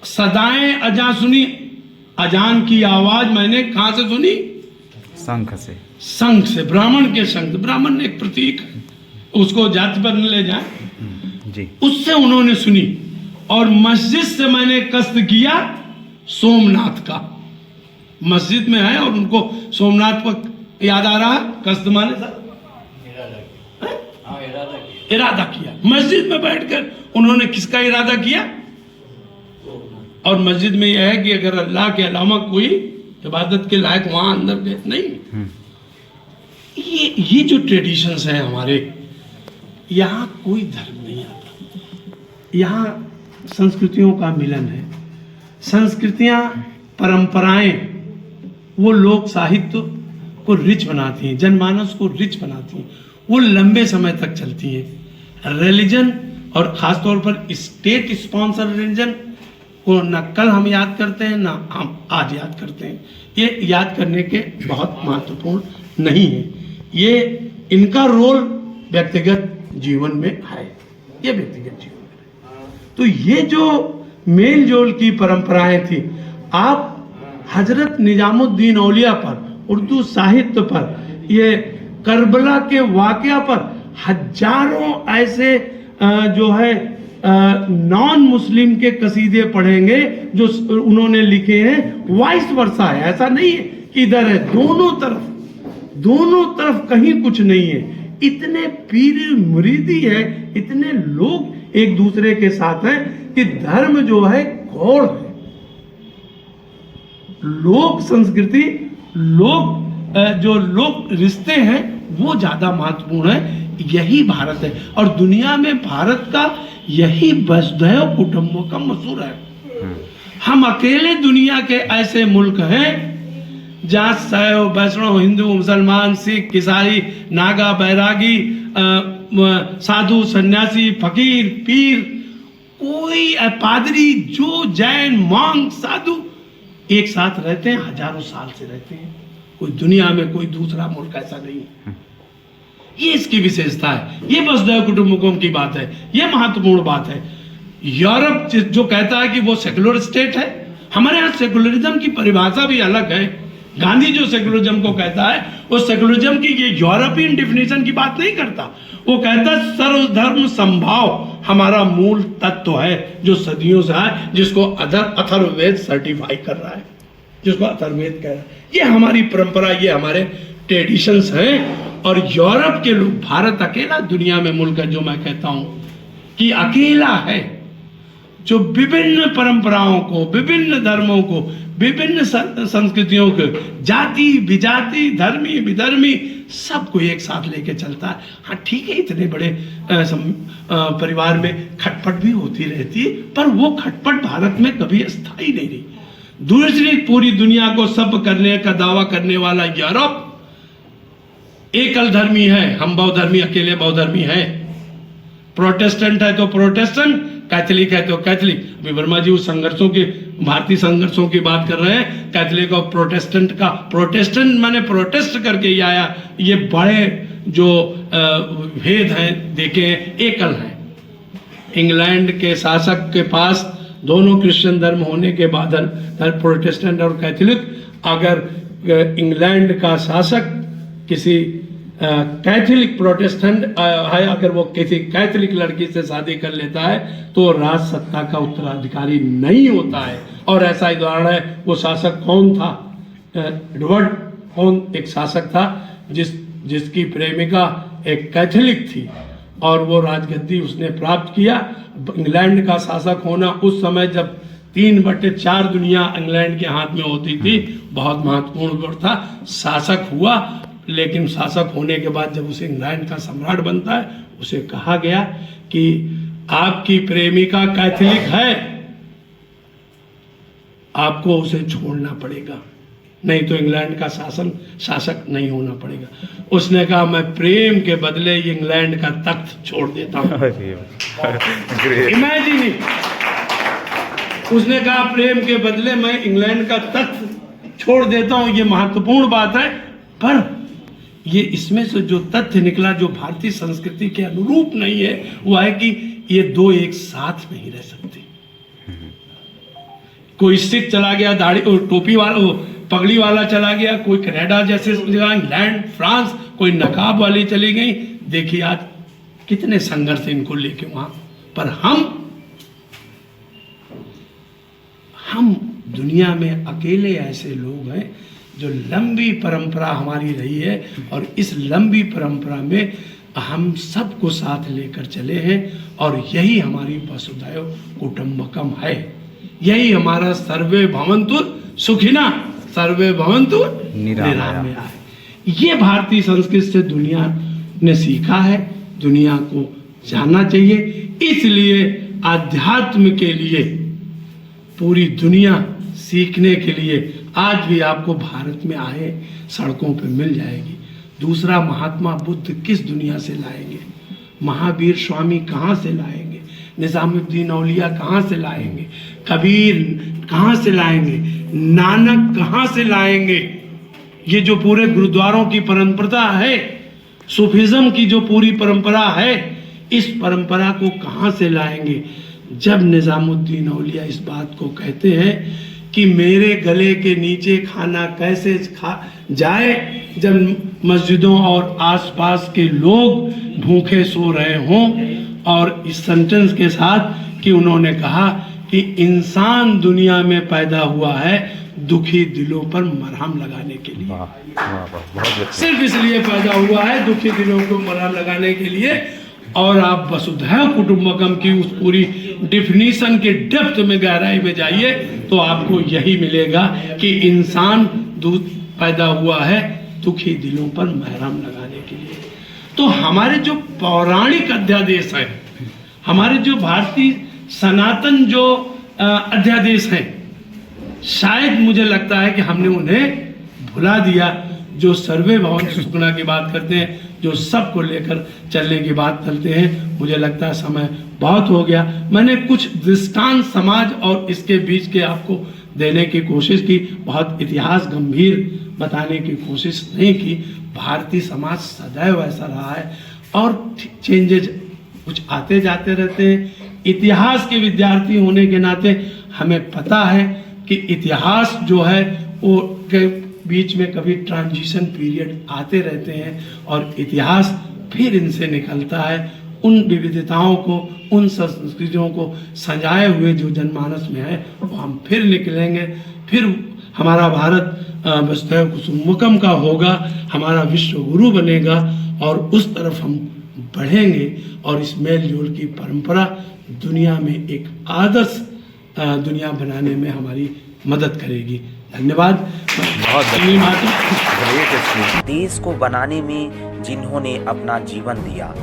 सदाएं अजा सुनी। अजान की आवाज मैंने कहां से सुनी? शंख से, शंख से, ब्राह्मण के शंख, ब्राह्मण एक प्रतीक है, उसको जाति पर न ले जाए, जी उससे उन्होंने सुनी। और मस्जिद से मैंने कष्ट किया सोमनाथ का, मस्जिद में है और उनको सोमनाथ पर याद आ रहा है, कष्ट माने सर इरादा किया, मस्जिद में बैठकर उन्होंने किसका इरादा किया? और मस्जिद में यह है कि अगर अल्लाह के अलावा कोई इबादत के लायक वहां अंदर गए नहीं। ये जो ट्रेडिशंस है हमारे यहाँ, कोई धर्म नहीं आता, यहाँ संस्कृतियों का मिलन है। संस्कृतियां, परंपराएं वो लोक साहित्य को रिच बनाती हैं, जनमानस को रिच बनाती हैं, वो लंबे समय तक चलती हैं। रिलीजन और खासतौर पर स्टेट स्पॉन्सर रिलीजन को न कल हम याद करते हैं, ना हम आज याद करते हैं। ये याद करने के बहुत महत्वपूर्ण नहीं है। ये इनका रोल व्यक्तिगत जीवन में है, ये व्यक्तिगत जीवन में है। तो ये जो मेल जोल की परंपराएं थी, आप हजरत निजामुद्दीन औलिया पर, उर्दू साहित्य पर, ये करबला के वाकया पर हजारों ऐसे जो है नॉन मुस्लिम के कसीदे पढ़ेंगे जो उन्होंने लिखे हैं। वाइस वर्सा है, ऐसा नहीं है कि इधर है, दोनों तरफ कहीं कुछ नहीं है। इतने पीर मुरीदी है, इतने लोग एक दूसरे के साथ हैं कि धर्म जो है गौड़ है। लोक संस्कृति, जो लोक रिश्ते हैं वो ज्यादा महत्वपूर्ण है। यही भारत है और दुनिया में भारत का यही वसुधैव कुटुंबकम मशहूर है। हम अकेले दुनिया के ऐसे मुल्क हैं जहाँ शैव, वैष्णव, हिंदू, मुसलमान, सिख, ईसाई, नागा, बैरागी, साधु, सन्यासी, फकीर, पीर, कोई पादरी, जो जैन, मॉन्क, साधु एक साथ रहते हैं, हजारों साल से रहते हैं। कोई दुनिया में कोई दूसरा मुल्क ऐसा नहीं है। ये इसकी विशेषता है, ये वसुधैव कुटुंबकम की बात है, ये महत्वपूर्ण बात है। यूरोप जो कहता है कि वो सेकुलर स्टेट है, हमारे यहाँ सेकुलरिज्म की परिभाषा भी अलग है। गांधी जो सेकुलरिज्म को कहता है, वो सेकुलरिज्म की ये यूरोपियन डिफिनेशन की बात नहीं करता। वो कहता है सर्वधर्म संभाव हमारा मूल तत्व है, जो सदियों से है, जिसको अथर्ववेद सर्टिफाई कर रहा है, जिसको अथर्ववेद कह रहा है। ये हमारी परंपरा, ये हमारे ट्रेडिशंस हैं। और यूरोप के लोग, भारत अकेला दुनिया में मुल्क है जो मैं कहता हूं कि अकेला है, जो विभिन्न परंपराओं को, विभिन्न धर्मों को, विभिन्न संस्कृतियों को, जाति विजाति, धर्मी विधर्मी, सबको एक साथ लेके चलता है। हाँ ठीक है, इतने बड़े परिवार में खटपट भी होती रहती है, पर वो खटपट भारत में कभी स्थायी नहीं रही। दूसरी पूरी दुनिया को सब करने का दावा करने वाला यूरोप एकल धर्मी है। हम बहुधर्मी, अकेले बहुधर्मी है। प्रोटेस्टेंट है तो प्रोटेस्टेंट, कैथोलिक है तो कैथोलिक। अभी वर्मा जी उस संघर्षों की, भारतीय संघर्षों की बात कर रहे हैं। कैथोलिक और प्रोटेस्टेंट का, प्रोटेस्टेंट माने प्रोटेस्ट करके ही आया। ये बड़े जो भेद हैं देखे, एकल है। इंग्लैंड के शासक के पास दोनों क्रिश्चियन धर्म होने के बाद, प्रोटेस्टेंट और कैथोलिक, अगर इंग्लैंड का शासक किसी कैथोलिक प्रोटेस्टेंट है, अगर वो किसी कैथोलिक लड़की से शादी कर लेता है तो राज सत्ता का उत्तराधिकारी नहीं होता है। और ऐसा ही उदाहरण है, वो शासक कौन था? एडवर्ड कौन एक शासक था जिसकी प्रेमिका एक कैथोलिक थी और वो राजगद्दी उसने प्राप्त किया। इंग्लैंड का शासक होना उस समय जब 3/4 दुनिया इंग्लैंड के हाथ में होती थी, बहुत महत्वपूर्ण था। शासक हुआ, लेकिन शासक होने के बाद जब उसे इंग्लैंड का सम्राट बनता है, उसे कहा गया कि आपकी प्रेमिका कैथोलिक है, आपको उसे छोड़ना पड़ेगा, नहीं तो इंग्लैंड का शासक नहीं होना पड़ेगा। उसने कहा मैं प्रेम के बदले इंग्लैंड का तख्त छोड़ देता हूं। इमेजिन, उसने कहा प्रेम के बदले मैं इंग्लैंड का तख्त छोड़ देता हूं। ये महत्वपूर्ण बात है, पर ये इसमें से जो तथ्य निकला जो भारतीय संस्कृति के अनुरूप नहीं है, वो है कि ये दो एक साथ नहीं रह सकते। कोई सिख चला गया दाढ़ी और टोपी वाला, पगड़ी वाला चला गया, कोई कनाडा जैसे जगह, इंग्लैंड, फ्रांस, कोई नकाब वाली चली गई। देखिए आज कितने संघर्ष इनको लेके वहां पर हम दुनिया में अकेले ऐसे लोग हैं जो लंबी परंपरा हमारी रही है और इस लंबी परंपरा में हम सबको साथ लेकर चले हैं और यही हमारी वसुधैव कुटुंबकम है। यही हमारा सर्वे भवन्तु सुखिनः सर्वे भवन्तु निरामया है। ये भारतीय संस्कृति से दुनिया ने सीखा है, दुनिया को जानना चाहिए। इसलिए अध्यात्म के लिए पूरी दुनिया सीखने के लिए आज भी आपको भारत में आए सड़कों पे मिल जाएगी। दूसरा, महात्मा बुद्ध किस दुनिया से लाएंगे, महावीर स्वामी कहाँ से लाएंगे, निजामुद्दीन औलिया कहाँ से लाएंगे, कबीर कहाँ से लाएंगे, नानक कहाँ से लाएंगे। ये जो पूरे गुरुद्वारों की परंपरा है, सूफिज्म की जो पूरी परंपरा है, इस परंपरा को कहाँ से लाएंगे। जब निजामुद्दीन औलिया इस बात को कहते हैं कि मेरे गले के नीचे खाना कैसे खा जाए जब मस्जिदों और आसपास के लोग भूखे सो रहे हों, और इस सेंटेंस के साथ कि उन्होंने कहा कि इंसान दुनिया में पैदा हुआ है दुखी दिलों पर मरहम लगाने के लिए, सिर्फ इसलिए पैदा हुआ है दुखी दिलों को मरहम लगाने के लिए। और आप वसुधैव कुटुंबकम की उस पूरी डिफिनीशन के डेप्थ में गहराई में जाइए तो आपको यही मिलेगा कि इंसान पैदा हुआ है दुखी दिलों पर मरहम लगाने के लिए। तो हमारे जो पौराणिक अध्यादेश हैं, हमारे जो भारतीय सनातन जो अध्यादेश हैं, शायद मुझे लगता है कि हमने उन्हें भुला दिया। जो सर्वे भवन्तु सुखिनः की बात करते हैं, जो सबको लेकर चलने की बात करते हैं, मुझे लगता है समय बहुत हो गया। मैंने कुछ दृष्टांत समाज और इसके बीच के आपको देने की कोशिश की, बहुत इतिहास गंभीर बताने की कोशिश नहीं की। भारतीय समाज सदैव ऐसा रहा है और चेंजेज कुछ आते जाते रहते हैं। इतिहास के विद्यार्थी होने के नाते हमें पता है कि इतिहास जो है वो के बीच में कभी ट्रांजिशन पीरियड आते रहते हैं और इतिहास फिर इनसे निकलता है। उन विविधताओं को, उन संस्कृतियों को संजाए हुए जो जनमानस में है वो हम फिर निकलेंगे। फिर हमारा भारत वसुधैव कुटुंबकम का होगा, हमारा विश्व गुरु बनेगा और उस तरफ हम बढ़ेंगे और इस मेल जोल की परंपरा दुनिया में एक आदर्श दुनिया बनाने में हमारी मदद करेगी। धन्यवाद। देश को बनाने में जिन्होंने अपना जीवन दिया।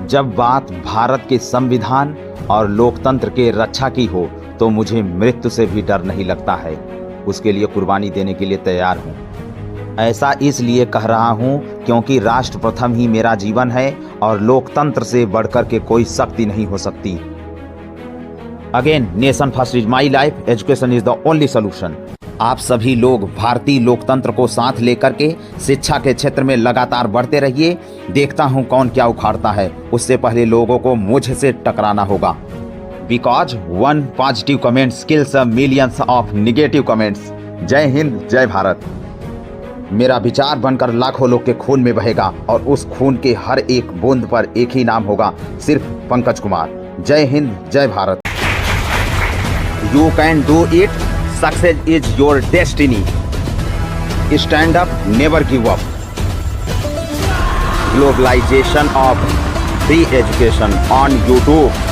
जब बात भारत के संविधान और लोकतंत्र के रक्षा की हो तो मुझे मृत्यु से भी डर नहीं लगता है। उसके लिए कुर्बानी देने के लिए तैयार हूँ। ऐसा इसलिए कह रहा हूँ क्योंकि राष्ट्र प्रथम ही मेरा जीवन है और लोकतंत्र से बढ़कर के कोई शक्ति नहीं हो सकती। Again, nation first is my life, education is the only solution. आप सभी लोग भारतीय लोकतंत्र को साथ लेकर के शिक्षा के क्षेत्र में लगातार बढ़ते रहिए। देखता हूं कौन क्या उखाड़ता है, उससे पहले लोगों को मुझसे टकराना होगा। Because one positive comments kills a millions of negative comments. जय हिंद, जय भारत। मेरा विचार बनकर लाखों लोग के खून में बहेगा और उस खून के हर एक बूंद पर एक ही नाम होगा, सिर्फ पंकज कुमार। जय हिंद, जय Bharat. You can do it. Success is your destiny. Stand up, never give up. Globalization of free education on YouTube.